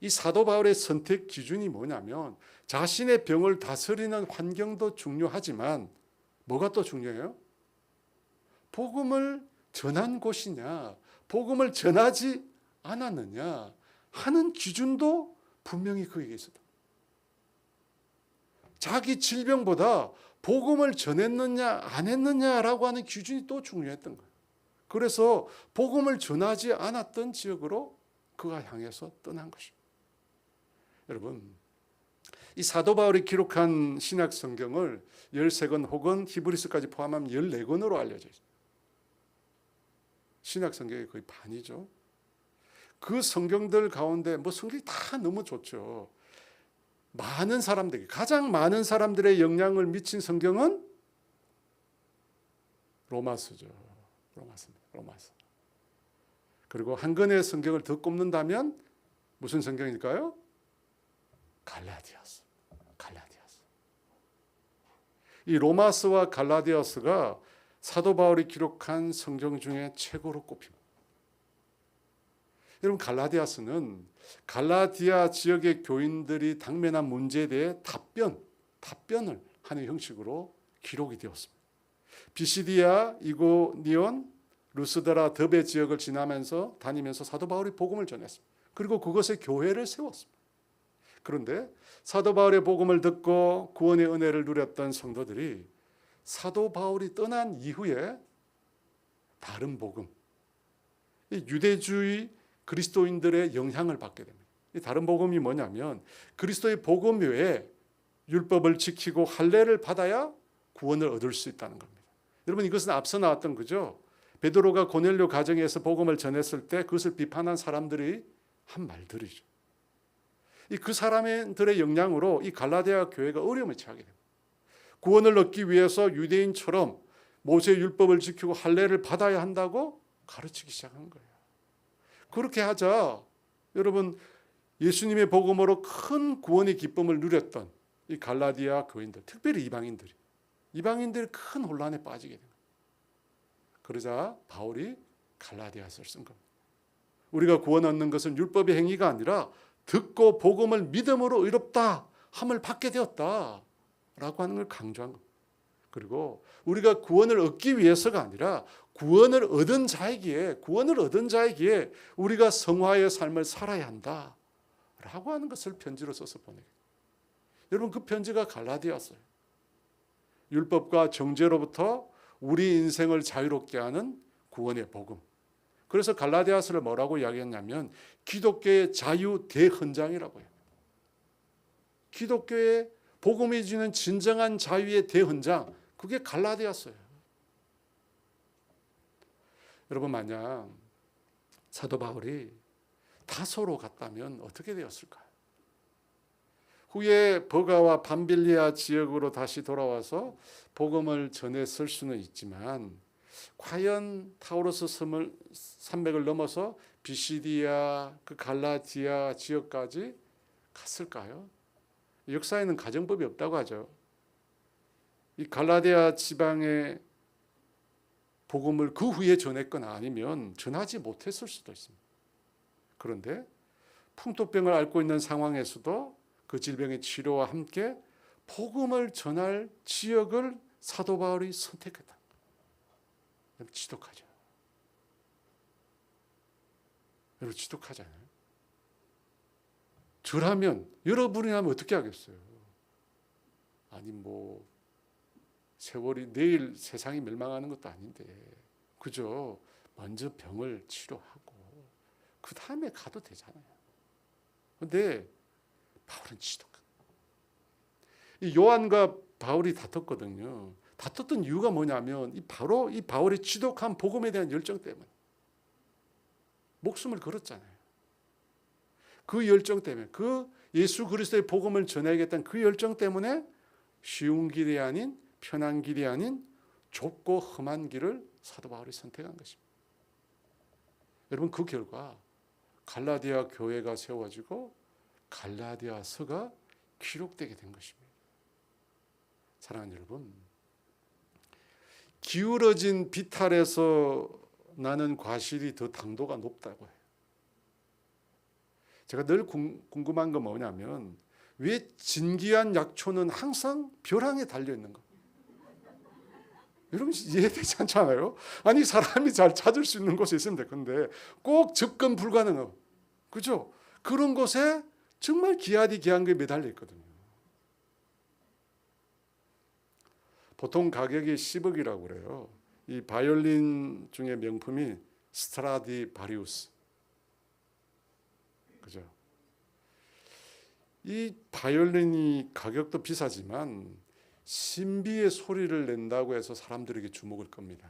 이 사도 바울의 선택 기준이 뭐냐면 자신의 병을 다스리는 환경도 중요하지만 뭐가 또 중요해요? 복음을 전한 곳이냐, 복음을 전하지 않았느냐 하는 기준도 분명히 그에게 있었다. 자기 질병보다 복음을 전했느냐 안 했느냐라고 하는 기준이 또 중요했던 거예요. 그래서 복음을 전하지 않았던 지역으로 그가 향해서 떠난 것입니다. 여러분, 이 사도 바울이 기록한 신약 성경을 13권 혹은 히브리서까지 포함하면 14권으로 알려져 있습니다. 신약 성경의 거의 반이죠. 그 성경들 가운데 뭐 성경이 다 너무 좋죠. 많은 사람들에게, 가장 많은 사람들의 영향을 미친 성경은 로마서죠. 로마서. 그리고 한 권의 성경을 더 꼽는다면 무슨 성경일까요? 갈라디아서. 이 로마서와 갈라디아서가 사도 바울이 기록한 성경 중에 최고로 꼽힙니다. 여러분, 갈라디아서는 갈라디아 지역의 교인들이 당면한 문제에 대해 답변을 하는 형식으로 기록이 되었습니다. 비시디아, 이고니온, 루스드라, 더베 지역을 다니면서 사도 바울이 복음을 전했습니다. 그리고 그것에 교회를 세웠습니다. 그런데 사도 바울의 복음을 듣고 구원의 은혜를 누렸던 성도들이 사도 바울이 떠난 이후에 다른 복음, 유대주의 그리스도인들의 영향을 받게 됩니다. 이 다른 복음이 뭐냐면 그리스도의 복음 외에 율법을 지키고 할례를 받아야 구원을 얻을 수 있다는 겁니다. 여러분, 이것은 앞서 나왔던 거죠. 베드로가 고넬료 가정에서 복음을 전했을 때 그것을 비판한 사람들이 한 말들이죠. 그 사람들의 영향으로 이 갈라디아 교회가 어려움을 처하게 됩니다. 구원을 얻기 위해서 유대인처럼 모세의 율법을 지키고 할례를 받아야 한다고 가르치기 시작한 거예요. 그렇게 하자 여러분, 예수님의 복음으로 큰 구원의 기쁨을 누렸던 이 갈라디아 교인들, 특별히 이방인들이 큰 혼란에 빠지게 됩니다. 그러자 바울이 갈라디아서를 쓴 겁니다. 우리가 구원 얻는 것은 율법의 행위가 아니라 듣고 복음을 믿음으로 의롭다 함을 받게 되었다 라고 하는 걸 강조한 겁니다. 그리고 우리가 구원을 얻기 위해서가 아니라 구원을 얻은 자이기에 우리가 성화의 삶을 살아야 한다 라고 하는 것을 편지로 써서 보내게 됩니다. 여러분, 그 편지가 갈라디아서예요. 율법과 정죄로부터 우리 인생을 자유롭게 하는 구원의 복음. 그래서 갈라디아서를 뭐라고 이야기했냐면 기독교의 자유 대헌장이라고 해요. 기독교의 복음이 주는 진정한 자유의 대헌장, 그게 갈라디아서예요. 여러분, 만약 사도 바울이 다소로 갔다면 어떻게 되었을까요? 후에 버가와 밤빌리아 지역으로 다시 돌아와서 복음을 전했을 수는 있지만 과연 타우로스 산맥을 넘어서 비시디아, 그 갈라디아 지역까지 갔을까요? 역사에는 가정법이 없다고 하죠. 이 갈라디아 지방의 복음을 그 후에 전했거나 아니면 전하지 못했을 수도 있습니다. 그런데 풍토병을 앓고 있는 상황에서도 그 질병의 치료와 함께 복음을 전할 지역을 사도 바울이 선택했다. 지독하죠. 여러분, 지독하잖아요. 저라면, 여러분이라면 어떻게 하겠어요? 아니 뭐 세월이 내일 세상이 멸망하는 것도 아닌데 그죠? 먼저 병을 치료하고 그 다음에 가도 되잖아요. 그런데 바울은 지독한. 이 요한과 바울이 다퉜거든요. 다퉜던 이유가 뭐냐면 바로 이 바울의 지독한 복음에 대한 열정 때문에 목숨을 걸었잖아요. 그 열정 때문에, 그 예수 그리스도의 복음을 전해야겠다는 그 열정 때문에 쉬운 길이 아닌, 편한 길이 아닌 좁고 험한 길을 사도 바울이 선택한 것입니다. 여러분, 그 결과 갈라디아 교회가 세워지고 갈라디아서가 기록되게 된 것입니다. 사랑하는 여러분, 기울어진 비탈에서 나는 과실이 더 당도가 높다고 해요. 제가 늘 궁금한 건 뭐냐면 왜 진귀한 약초는 항상 벼랑에 달려있는 가? 여러분, 이해되지 않잖아요? 아니, 사람이 잘 찾을 수 있는 곳에 있으면 될 건데 꼭 접근 불가능하고, 그죠? 그런 곳에 정말 귀한 게 매달려 있거든요. 보통 가격이 10억이라고 그래요. 이 바이올린 중에 명품이 스트라디바리우스, 그죠? 이 바이올린이 가격도 비싸지만 신비의 소리를 낸다고 해서 사람들에게 주목을 겁니다.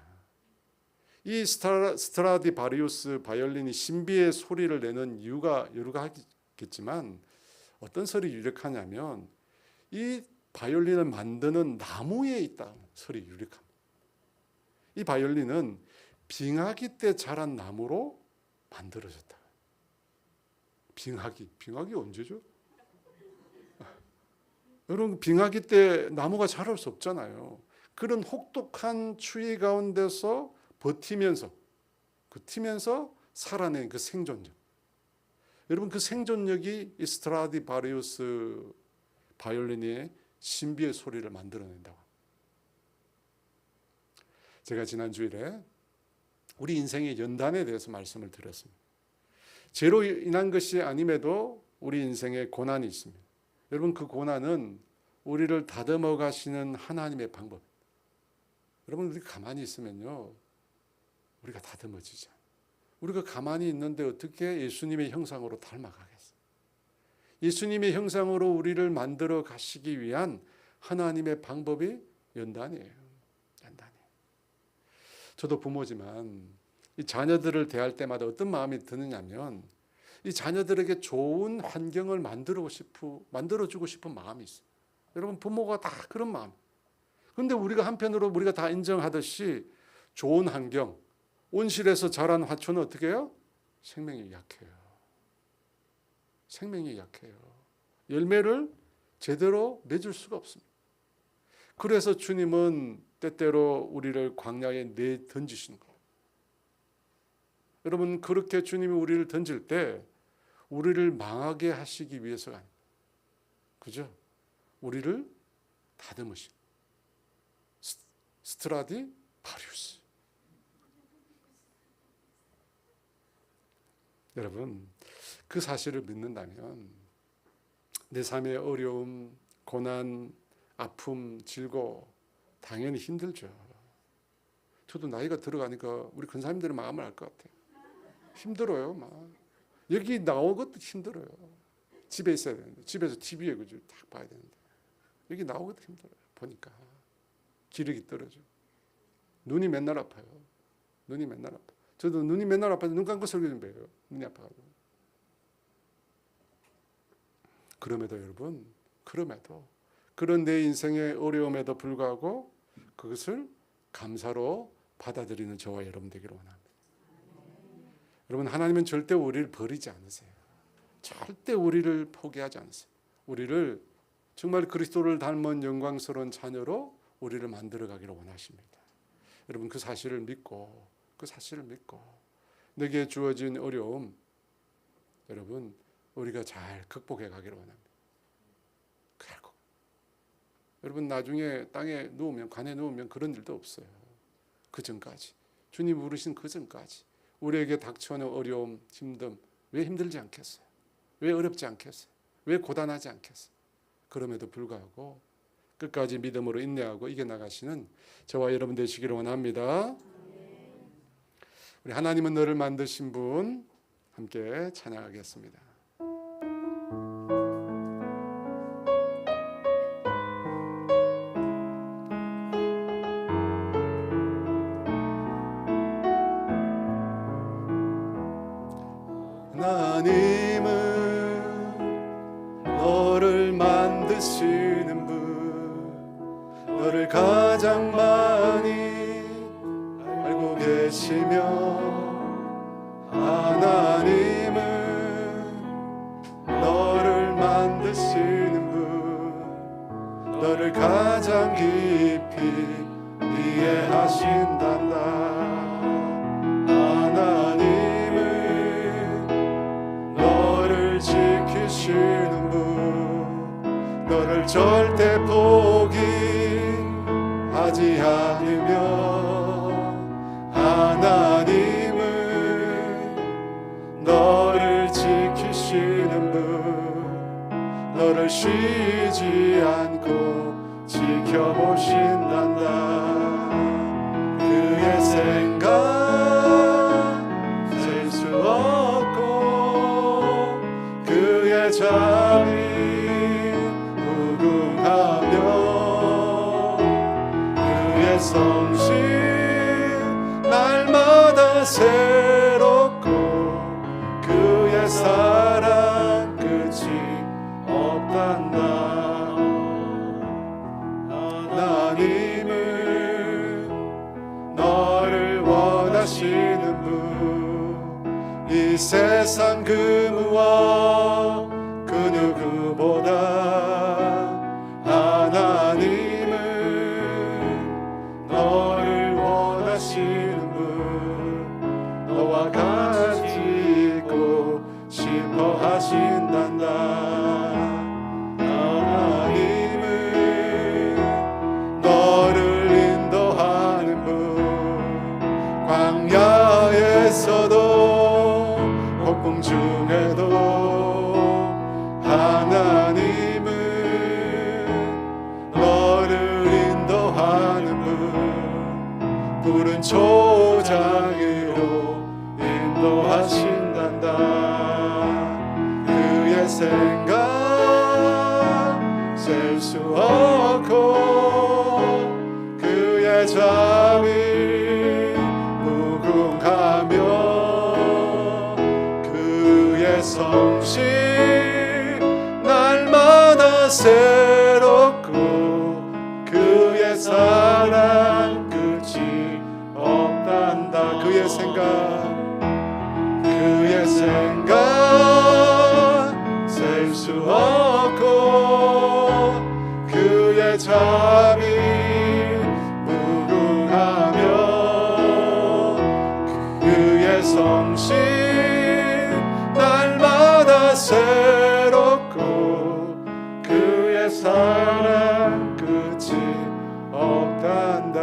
이 스트라디바리우스 바이올린이 신비의 소리를 내는 이유가 여러 가지겠지만 어떤 설이 유력하냐면 이 바이올린을 만드는 나무에 있다 설이 유력합니다. 이 바이올린은 빙하기 때 자란 나무로 만들어졌다. 빙하기 언제죠? 여러분, 빙하기 때 나무가 자랄 수 없잖아요. 그런 혹독한 추위 가운데서 버티면서 살아낸 그 생존력. 여러분, 그 생존력이 이 스트라디바리우스 바이올린의 신비의 소리를 만들어낸다고. 제가 지난 주일에 우리 인생의 연단에 대해서 말씀을 드렸습니다. 죄로 인한 것이 아님에도 우리 인생에 고난이 있습니다. 여러분, 그 고난은 우리를 다듬어 가시는 하나님의 방법. 여러분, 우리 가만히 있으면요, 우리가 다듬어지죠. 우리가 가만히 있는데 어떻게 예수님의 형상으로 닮아가겠어요? 예수님의 형상으로 우리를 만들어 가시기 위한 하나님의 방법이 연단이에요. 연단이에요. 저도 부모지만 이 자녀들을 대할 때마다 어떤 마음이 드느냐면 이 자녀들에게 좋은 환경을 만들어주고 싶은 마음이 있어요. 여러분, 부모가 다 그런 마음. 그런데 우리가 한편으로 우리가 다 인정하듯이 좋은 환경, 온실에서 자란 화초는 어떻게 해요? 생명이 약해요. 생명이 약해요. 열매를 제대로 맺을 수가 없습니다. 그래서 주님은 때때로 우리를 광야에 내던지시는 거예요. 여러분, 그렇게 주님이 우리를 던질 때 우리를 망하게 하시기 위해서가 아닙니다. 그죠? 우리를 다듬으신 스트라디바리우스. 여러분, 그 사실을 믿는다면 내 삶의 어려움, 고난, 아픔, 즐거움 당연히 힘들죠. 저도 나이가 들어가니까 우리 근사님들의 마음을 알 것 같아요. 힘들어요. 막 여기 나온 것도 힘들어요. 집에 있어야 되는데, 집에서 TV에 그죠 딱 봐야 되는데 여기 나온 것도 힘들어요. 보니까 기력이 떨어져. 눈이 맨날 아파요. 눈이 맨날 아파. 저도 눈이 맨날 아파서 눈 감고 설교 좀 해요. 눈이 아파가지고. 그럼에도 여러분, 그런 내 인생의 어려움에도 불구하고 그것을 감사로 받아들이는 저와 여러분 되기를 원합니다. 여러분, 하나님은 절대 우리를 버리지 않으세요. 절대 우리를 포기하지 않으세요. 우리를 정말 그리스도를 닮은 영광스러운 자녀로 우리를 만들어 가기를 원하십니다. 여러분, 그 사실을 믿고 내게 주어진 어려움, 여러분, 우리가 잘 극복해 가기를 원합니다. 여러분, 나중에 땅에 누우면, 관에 누우면 그런 일도 없어요. 그 전까지, 주님 부르신 그 전까지 우리에게 닥쳐오는 어려움, 힘듦, 왜 힘들지 않겠어요? 왜 어렵지 않겠어요? 왜 고단하지 않겠어요? 그럼에도 불구하고 끝까지 믿음으로 인내하고 이겨나가시는 저와 여러분 되시기를 원합니다. 우리 하나님은 너를 만드신 분 함께 찬양하겠습니다. 너를 가장 많이 알고 계시며 하나님은 너를 만드시는 분 너를 가장 깊이 이해하신단다. 하나님은 너를 지키시는 분 너를 절대 포기하지 않으며 하나님은 너를 지키시는 분 너를 쉬지 않고 지켜보신단다. 그의 생각 셀 수 없고 그의 자비 무궁하며 그의 성실 날마다 새롭고 그의 사랑 끝이 없단다. 하나님은 너를 원하시는 분 이 세상 그 무엇 그 누구보다 하나님은 너를 원하시는 분 너와 같이 있고 싶어 하신단다. 하나님은 너를 인도하는 분 광야에서도 폭풍 중에도 하나님은 너를 인도하는 분 푸른 초장으로 인도하신단다. 그의 생각 셀 수 없고 그의 자비 무궁하며 그의 성실 날마다 새롭고 그의 사랑 끝이 없단다. 그의 생각 셀 수 없고 그의 자비 무궁하며 그의 성실 날마다 새롭고 그의 사랑 끝이 없단다.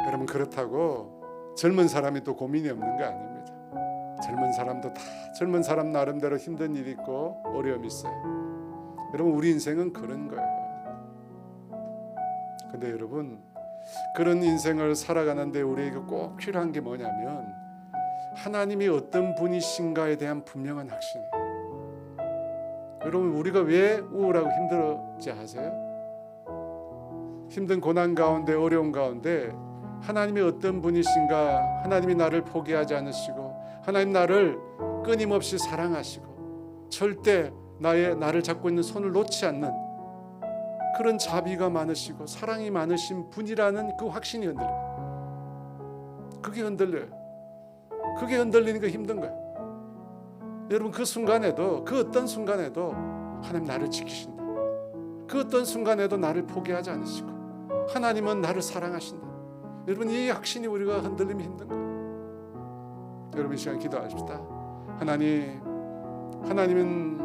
여러분 그렇다고 젊은 사람이 또 고민이 없는 거 아닙니다. 젊은 사람도 다 젊은 사람 나름대로 힘든 일이 있고 어려움이 있어요. 여러분 우리 인생은 그런 거예요. 근데 여러분 그런 인생을 살아가는데 우리에게 꼭 필요한 게 뭐냐면 하나님이 어떤 분이신가에 대한 분명한 확신이에요. 여러분 우리가 왜 우울하고 힘들었지 아세요? 힘든 고난 가운데 어려운 가운데 하나님이 어떤 분이신가, 하나님이 나를 포기하지 않으시고 하나님 나를 끊임없이 사랑하시고 절대 나를 잡고 있는 손을 놓지 않는 그런 자비가 많으시고 사랑이 많으신 분이라는 그 확신이 흔들려요. 그게 흔들려요. 그게 흔들리는 게 힘든 거예요. 여러분 그 순간에도 그 어떤 순간에도 하나님 나를 지키신다. 그 어떤 순간에도 나를 포기하지 않으시고 하나님은 나를 사랑하신다. 여러분 이 확신이 우리가 흔들리면 힘든 거예요. 여러분 이 시간 기도하십시다. 하나님은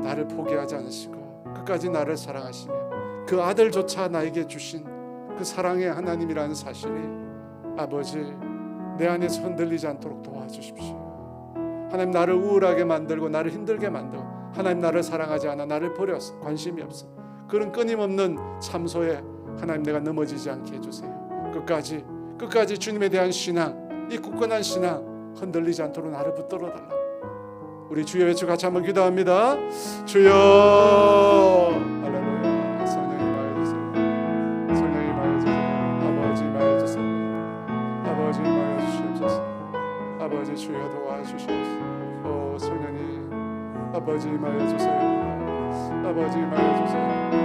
나를 포기하지 않으시고 끝까지 나를 사랑하시며 그 아들조차 나에게 주신 그 사랑의 하나님이라는 사실이 아버지 내 안에서 흔들리지 않도록 도와주십시오. 하나님 나를 우울하게 만들고 나를 힘들게 만들고 하나님 나를 사랑하지 않아 나를 버려서 관심이 없어 그런 끊임없는 참소에 하나님 내가 넘어지지 않게 해주세요. 끝까지 주님에 대한 신앙 이 굳건한 신앙 흔들리지 않도록 나를 붙들어 달라고 우리 주여 외쳐 같이 한번 기도합니다. 주여 할렐루야. 성령이 임하여주세요. 성령이 임하여주세요. 아버지 임하여주세요. 아버지 임하여주시옵소서. 아버지 주여 도와주시옵소서. 오 성령님 아버지 임하여주세요. 아버지 임하여주세요.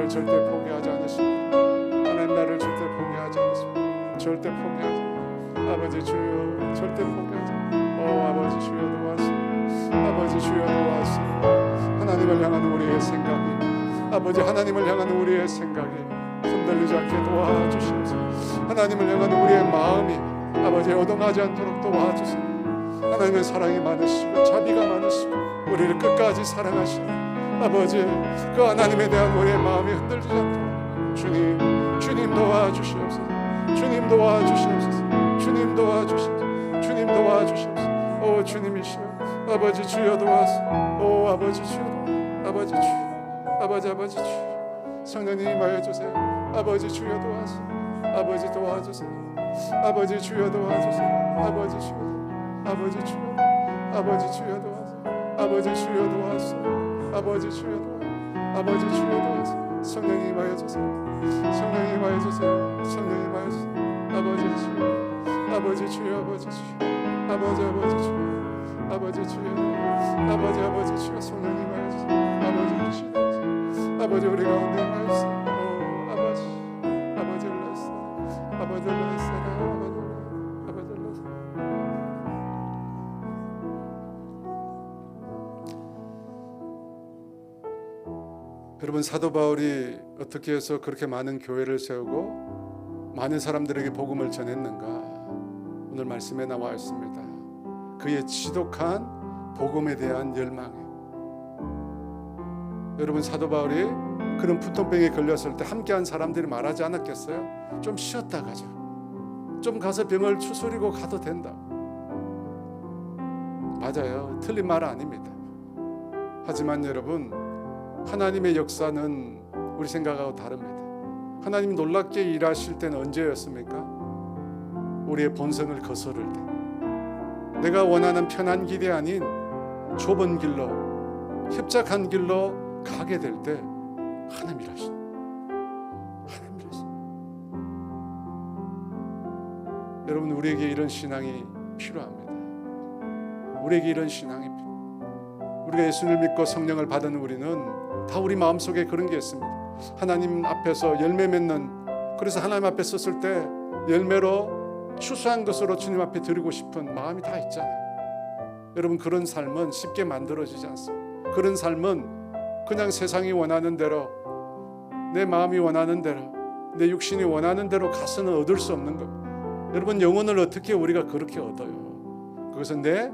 나를 절대 포기하지 않으십니다. 하나님 나를 절대 포기하지 않으십니다. 절대 포기하지 아버지 주여 절대 포기하지 아버지 주여 도와주시옵소서. 아버지 주여 도와주시옵소서. 하나님을 향한 우리의 생각이 아버지 하나님을 향한 우리의 생각이 흔들리지 않게 도와주시옵소서. 하나님을 향한 우리의 마음이 아버지 요동하지 않도록 도와주시옵소서. 하나님은 사랑이 많으시고 자비가 많으시고 우리를 끝까지 사랑하시는 아버지 그 하나님에 대한 우리의 마음이 흔들리지 않도록 주님 도와주시옵소서. 주님 도와주시옵소서. 주님 도와주시옵소서. 주님 도와주시옵소서. 오 주님이시여 아버지 주여 도와주소서. 오 아버지 주여 아버지 주여 아버지 주여 성령님 임하여 주세요. 아버지 주여 도와주소서. 아버지 도와주세요. 아버지 주여 도와주세요. 아버지 주여 아버지 주여 아버지 주여 도와주세요. 아버지 주여 도와주세요. 아버지 주여 도와주세요. 아버지 주여 도와주세요. 성령님 임하여 주세요. 성령님 임하여 주세요. 성령님 임하여 주세요. 아버지 주여 아버지 주여 아버지 주여 아버지 주여 아버지 주여 아버지 주여 성령님 임하여 주세요. 아버지 주여 아버지 우리 가운데 임하여 주세요. 아버지 올라오세요. 아버지 올라오세요. 여러분 사도 바울이 어떻게 해서 그렇게 많은 교회를 세우고 많은 사람들에게 복음을 전했는가? 오늘 말씀에 나와 있습니다. 그의 지독한 복음에 대한 열망이에요. 여러분 사도 바울이 그런 부통병에 걸렸을 때 함께한 사람들이 말하지 않았겠어요? 좀 쉬었다 가자. 좀 가서 병을 추스리고 가도 된다. 맞아요. 틀린 말 아닙니다. 하지만 여러분 하나님의 역사는 우리 생각하고 다릅니다. 하나님이 놀랍게 일하실 때는 언제였습니까? 우리의 본성을 거스를 때, 내가 원하는 편한 길이 아닌 좁은 길로 협착한 길로 가게 될 때 하나님 일하십니다. 하나님 일하십니다. 여러분 우리에게 이런 신앙이 필요합니다. 우리에게 이런 신앙이 필요합니다. 우리가 예수를 믿고 성령을 받은 우리는 다 우리 마음속에 그런 게 있습니다. 하나님 앞에서 열매 맺는, 그래서 하나님 앞에 섰을 때 열매로 추수한 것으로 주님 앞에 드리고 싶은 마음이 다 있잖아요. 여러분 그런 삶은 쉽게 만들어지지 않습니다. 그런 삶은 그냥 세상이 원하는 대로, 내 마음이 원하는 대로, 내 육신이 원하는 대로 가서는 얻을 수 없는 겁니다. 여러분 영혼을 어떻게 우리가 그렇게 얻어요? 그것은 내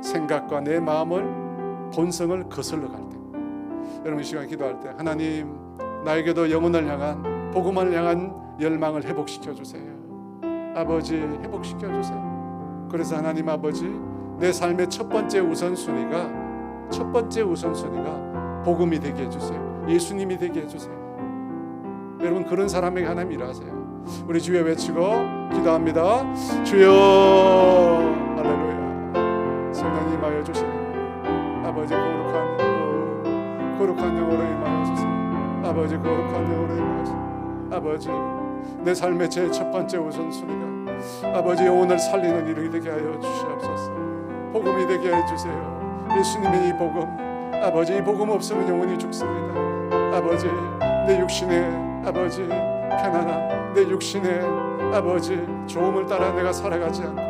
생각과 내 마음을 본성을 거슬러 갈 때, 여러분 이 시간 기도할 때 하나님 나에게도 영혼을 향한 복음을 향한 열망을 회복시켜 주세요. 아버지 회복시켜 주세요. 그래서 하나님 아버지 내 삶의 첫 번째 우선순위가 복음이 되게 해주세요. 예수님이 되게 해주세요. 여러분 그런 사람에게 하나님 일하세요. 우리 주여 외치고 기도합니다. 주여 할렐루야. 성령님 임하여 주세요. 아버지 거룩한 영으로 임하여 주세요. 아버지 거룩한 영으로 임하여 주세요. 아버지 내 삶의 제 첫 번째 우선순위가 아버지 영혼을 살리는 일이 되게 하여 주시옵소서. 복음이 되게 해 주세요. 예수님의 이 복음, 아버지 이 복음 없으면 영혼이 죽습니다. 아버지 내 육신의 아버지 편안함, 내 육신의 아버지 좋음을 따라 내가 살아가지 않고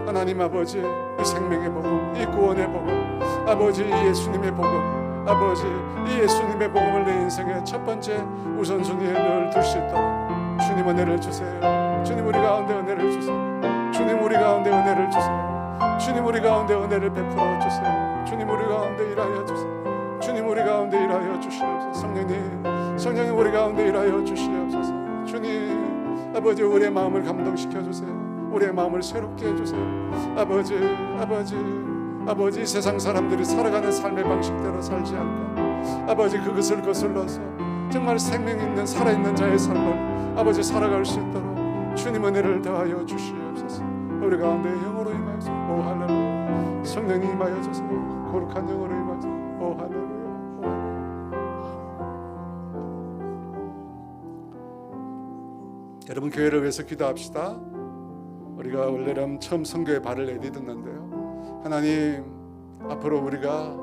하나님 아버지 이 생명의 복음, 이 구원의 복음, 아버지 이 예수님의 복음, 아버지 이 예수님의 복음을 내 인생의 첫 번째 우선순위에 늘 둘 수 있도록 주님 은혜를 주세요. 주님 우리 가운데 은혜를 주세요. 주님 우리 가운데 은혜를 주세요. 주님 우리 가운데 은혜를 베풀어 주세요. 주님 우리 가운데 일하여 주세요. 주님 우리 가운데 일하여 주시옵소서. 성령님 우리 가운데 일하여 주시옵소서. 주님 아버지 우리의 마음을 감동시켜 주세요. 우리의 마음을 새롭게 해주세요. 아버지 세상 사람들이 살아가는 삶의 방식대로 살지 않고 아버지 그것을 거슬러서 정말 생명 있는 살아있는 자의 삶을 아버지 살아갈 수 있도록 주님 은혜를 더하여 주시옵소서. 우리 가운데 영으로 임하소서. 오 할렐루야. 성령님 임하여 주세요. 거룩한 영으로 임하소서. 오 할렐루야. 여러분 교회를 위해서 기도합시다. 우리가 원래는 처음 선교에 발을 내딛었는데요, 하나님 앞으로 우리가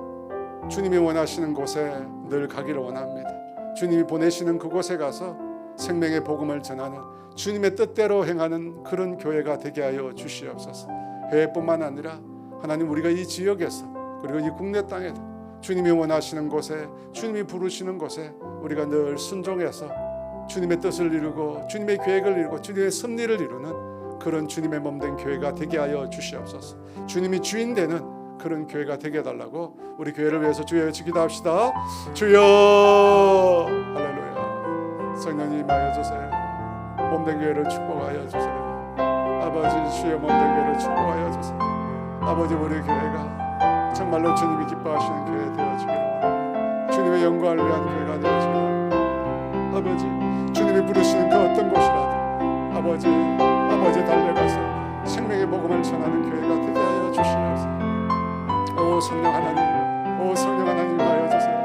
주님이 원하시는 곳에 늘 가기를 원합니다. 주님이 보내시는 그곳에 가서 생명의 복음을 전하는 주님의 뜻대로 행하는 그런 교회가 되게 하여 주시옵소서. 해외뿐만 아니라 하나님, 우리가 이 지역에서 그리고 이 국내 땅에도 주님이 원하시는 곳에, 주님이 부르시는 곳에 우리가 늘 순종해서 주님의 뜻을 이루고 주님의 계획을 이루고 주님의 섭리를 이루는 그런 주님의 몸된 교회가 되게 하여 주시옵소서. 주님이 주인 되는 그런 교회가 되게 해달라고 우리 교회를 위해서 주여 외치 기도합시다. 주여, 할렐루야. 성령님 임하여 주세요. 몸된 교회를 축복하여 주세요. 아버지, 주여 몸된 교회를 축복하여 주세요. 아버지, 우리 교회가 정말로 주님이 기뻐하시는 교회 되어주기를, 주님의 영광을 위한 교회가 되어주기를, 아버지, 주님이 부르시는 그 어떤 곳이라도 아버지 달려가서 생명의 복음을 전하는 교회가 되게 하여 주시옵소서. 오 성령 하나님, 오 성령 하나님 임하여 주세요.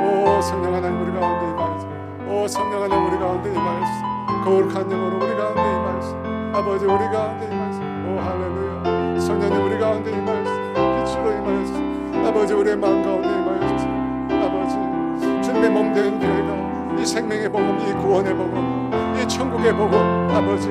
오 성령 하나님 우리 가운데 임하여 주세요. 오 성령 하나님 우리 가운데 임하여 주세요. 거룩한 영으로 우리 가운데 임하여 주세요. 아버지, 우리 가운데 임하여 주세요. 오 할렐루야. 성령님 우리 가운데 임하여 주세요. 빛으로 임하여 주세요. 아버지, 우리의 마음 가운데 임하여 주세요. 아버지, 주님의 몸된 교회가 이 생명의 복음, 이 구원의 복음, 이 천국의 복음, 아버지,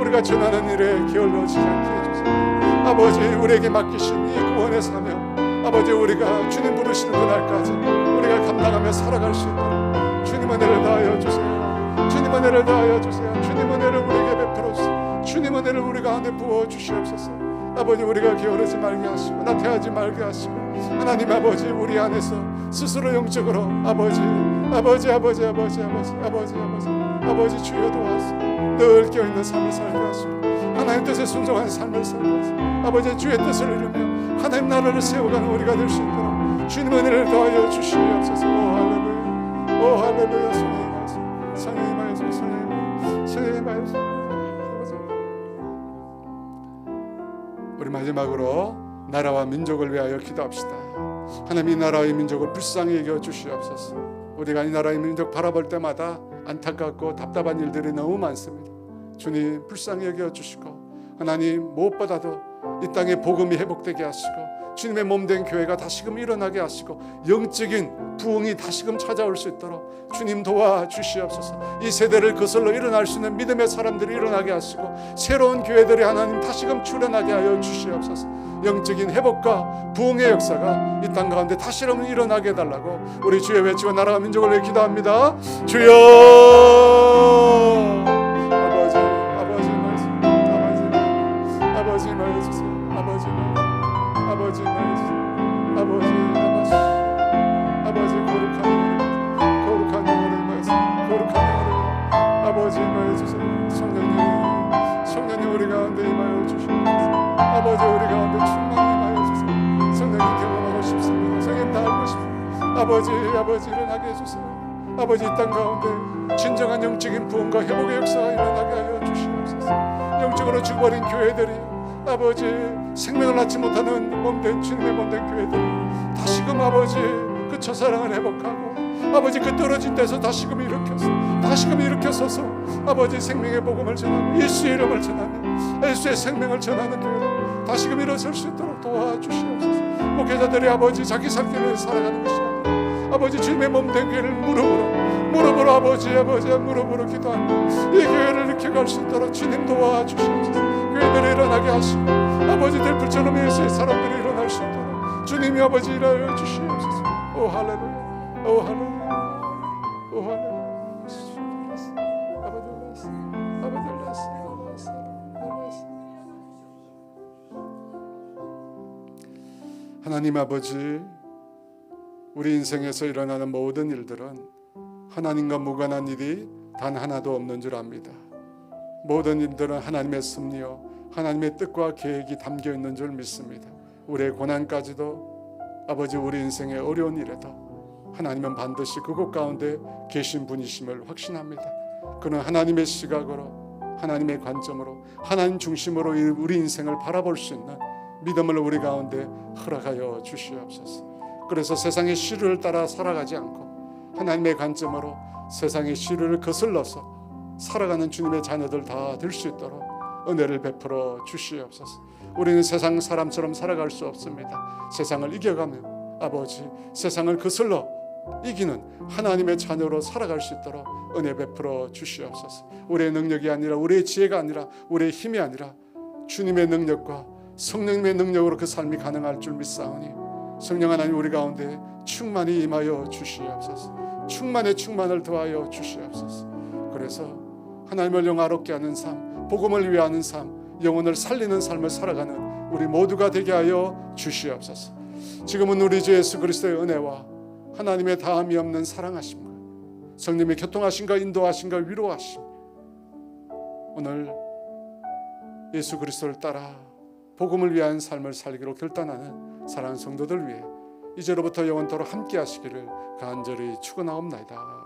우리가 전하는 일에 게을러지지 않게 해주세요. 아버지, 우리에게 맡기신 이 구원의 사명, 아버지, 우리가 주님 부르시는 그날까지 우리가 감당하며 살아갈 수 있도록 주님 은혜를 다하여 주세요. 주님 은혜를 다하여 주세요. 주님 은혜를 우리에게 베풀어 주세요. 주님 은혜를 우리 가운데 부어 주시옵소서. 아버지, 우리가 게으르지 말게 하시고 나태하지 말게 하시고, 하나님 아버지, 우리 안에서 스스로 영적으로 아버지 주여 도와주시고 늘 깨어있는 삶을 살게 하시고 하나님 뜻에 순종한 삶을 살게 하시고 아버지, 주의 뜻을 이루며 하나님 나라를 세워가는 우리가 될 수 있도록 주님 은혜를 더하여 주시옵소서. 오 할렐루야, 오 할렐루야. 성령이 임하여서 성령이 임하여서. 우리 마지막으로 나라와 민족을 위하여 기도합시다. 하나님, 이 나라의 민족을 불쌍히 여겨 주시옵소서. 우리가 이 나라의 민족 바라볼 때마다 안타깝고 답답한 일들이 너무 많습니다. 주님, 불쌍히 여겨 주시고 하나님, 무엇보다도 이 땅에 복음이 회복되게 하시고 주님의 몸된 교회가 다시금 일어나게 하시고 영적인 부흥이 다시금 찾아올 수 있도록 주님 도와주시옵소서. 이 세대를 거슬러 일어날 수 있는 믿음의 사람들이 일어나게 하시고 새로운 교회들이 하나님 다시금 출현하게 하여 주시옵소서. 영적인 회복과 부흥의 역사가 이 땅 가운데 다시금 일어나게 해달라고 우리 주의 외치고 나라와 민족을 위해 기도합니다. 주여, 아버지 말해 주세요. 아버지 거룩한 영으로 임하여서 거룩한 영으로 아버지 임하여 주세요. 성령님 우리 가운데 임하여 주시옵소서. 아버지, 우리 가운데 충만히 임하여 주세요. 성령님 경험하고 싶습니다. 성령님 다 알고 싶습니다. 아버지 일어나게 해주세요. 아버지, 이 땅 가운데 진정한 영적인 부흥과 회복의 역사가 일어나게 하여 주시옵소서. 영적으로 죽어버린 교회들이 아버지, 생명을 낳지 못하는 몸된 주님의 몸된 교회들 다시금 아버지 그 첫사랑을 회복하고 아버지 그 떨어진 데서 다시금 일으켜서서 아버지 생명의 복음을 전하고 예수의 이름을 전하며 예수의 생명을 전하는 교회로 다시금 일어설 수 있도록 도와주시옵소서. 목회자들이 아버지 자기 살 길을 살아가는 것이 아니라 아버지 주님의 몸된 교회를 무릎으로 아버지 무릎으로 기도하며 이 교회를 일으켜갈 수 있도록 주님 도와주시옵소서. 교회들이 일어나게 하시고 아버지 들불처럼 예수의 사람들이 일어날 수 있도록 주님이 아버지 일하여 주시옵소서. 오 할렐루야, 오 할렐루야, 오 할렐루야. 하나님 아버지, 우리 인생에서 일어나는 모든 일들은 하나님과 무관한 일이 단 하나도 없는 줄 압니다. 모든 일들은 하나님의 섭리요 하나님의 뜻과 계획이 담겨 있는 줄 믿습니다. 우리의 고난까지도 아버지, 우리 인생의 어려운 일에도 하나님은 반드시 그곳 가운데 계신 분이심을 확신합니다. 그는 하나님의 시각으로, 하나님의 관점으로, 하나님 중심으로 우리 인생을 바라볼 수 있는 믿음을 우리 가운데 허락하여 주시옵소서. 그래서 세상의 시류를 따라 살아가지 않고 하나님의 관점으로 세상의 시류를 거슬러서 살아가는 주님의 자녀들 다 될 수 있도록 은혜를 베풀어 주시옵소서. 우리는 세상 사람처럼 살아갈 수 없습니다. 세상을 이겨가며 아버지, 세상을 거슬러 이기는 하나님의 자녀로 살아갈 수 있도록 은혜 베풀어 주시옵소서. 우리의 능력이 아니라, 우리의 지혜가 아니라, 우리의 힘이 아니라 주님의 능력과 성령님의 능력으로 그 삶이 가능할 줄 믿사오니 성령 하나님, 우리 가운데 충만히 임하여 주시옵소서. 충만을 더하여 주시옵소서. 그래서 하나님을 영화롭게 하는 삶, 복음을 위하는 삶, 영혼을 살리는 삶을 살아가는 우리 모두가 되게 하여 주시옵소서. 지금은 우리 주 예수 그리스도의 은혜와 하나님의 다함이 없는 사랑하심과 성령의 교통하심과 인도하심과 위로하심, 오늘 예수 그리스도를 따라 복음을 위한 삶을 살기로 결단하는 사랑하는 성도들 위해 이제로부터 영원토록 함께 하시기를 간절히 축원하옵나이다.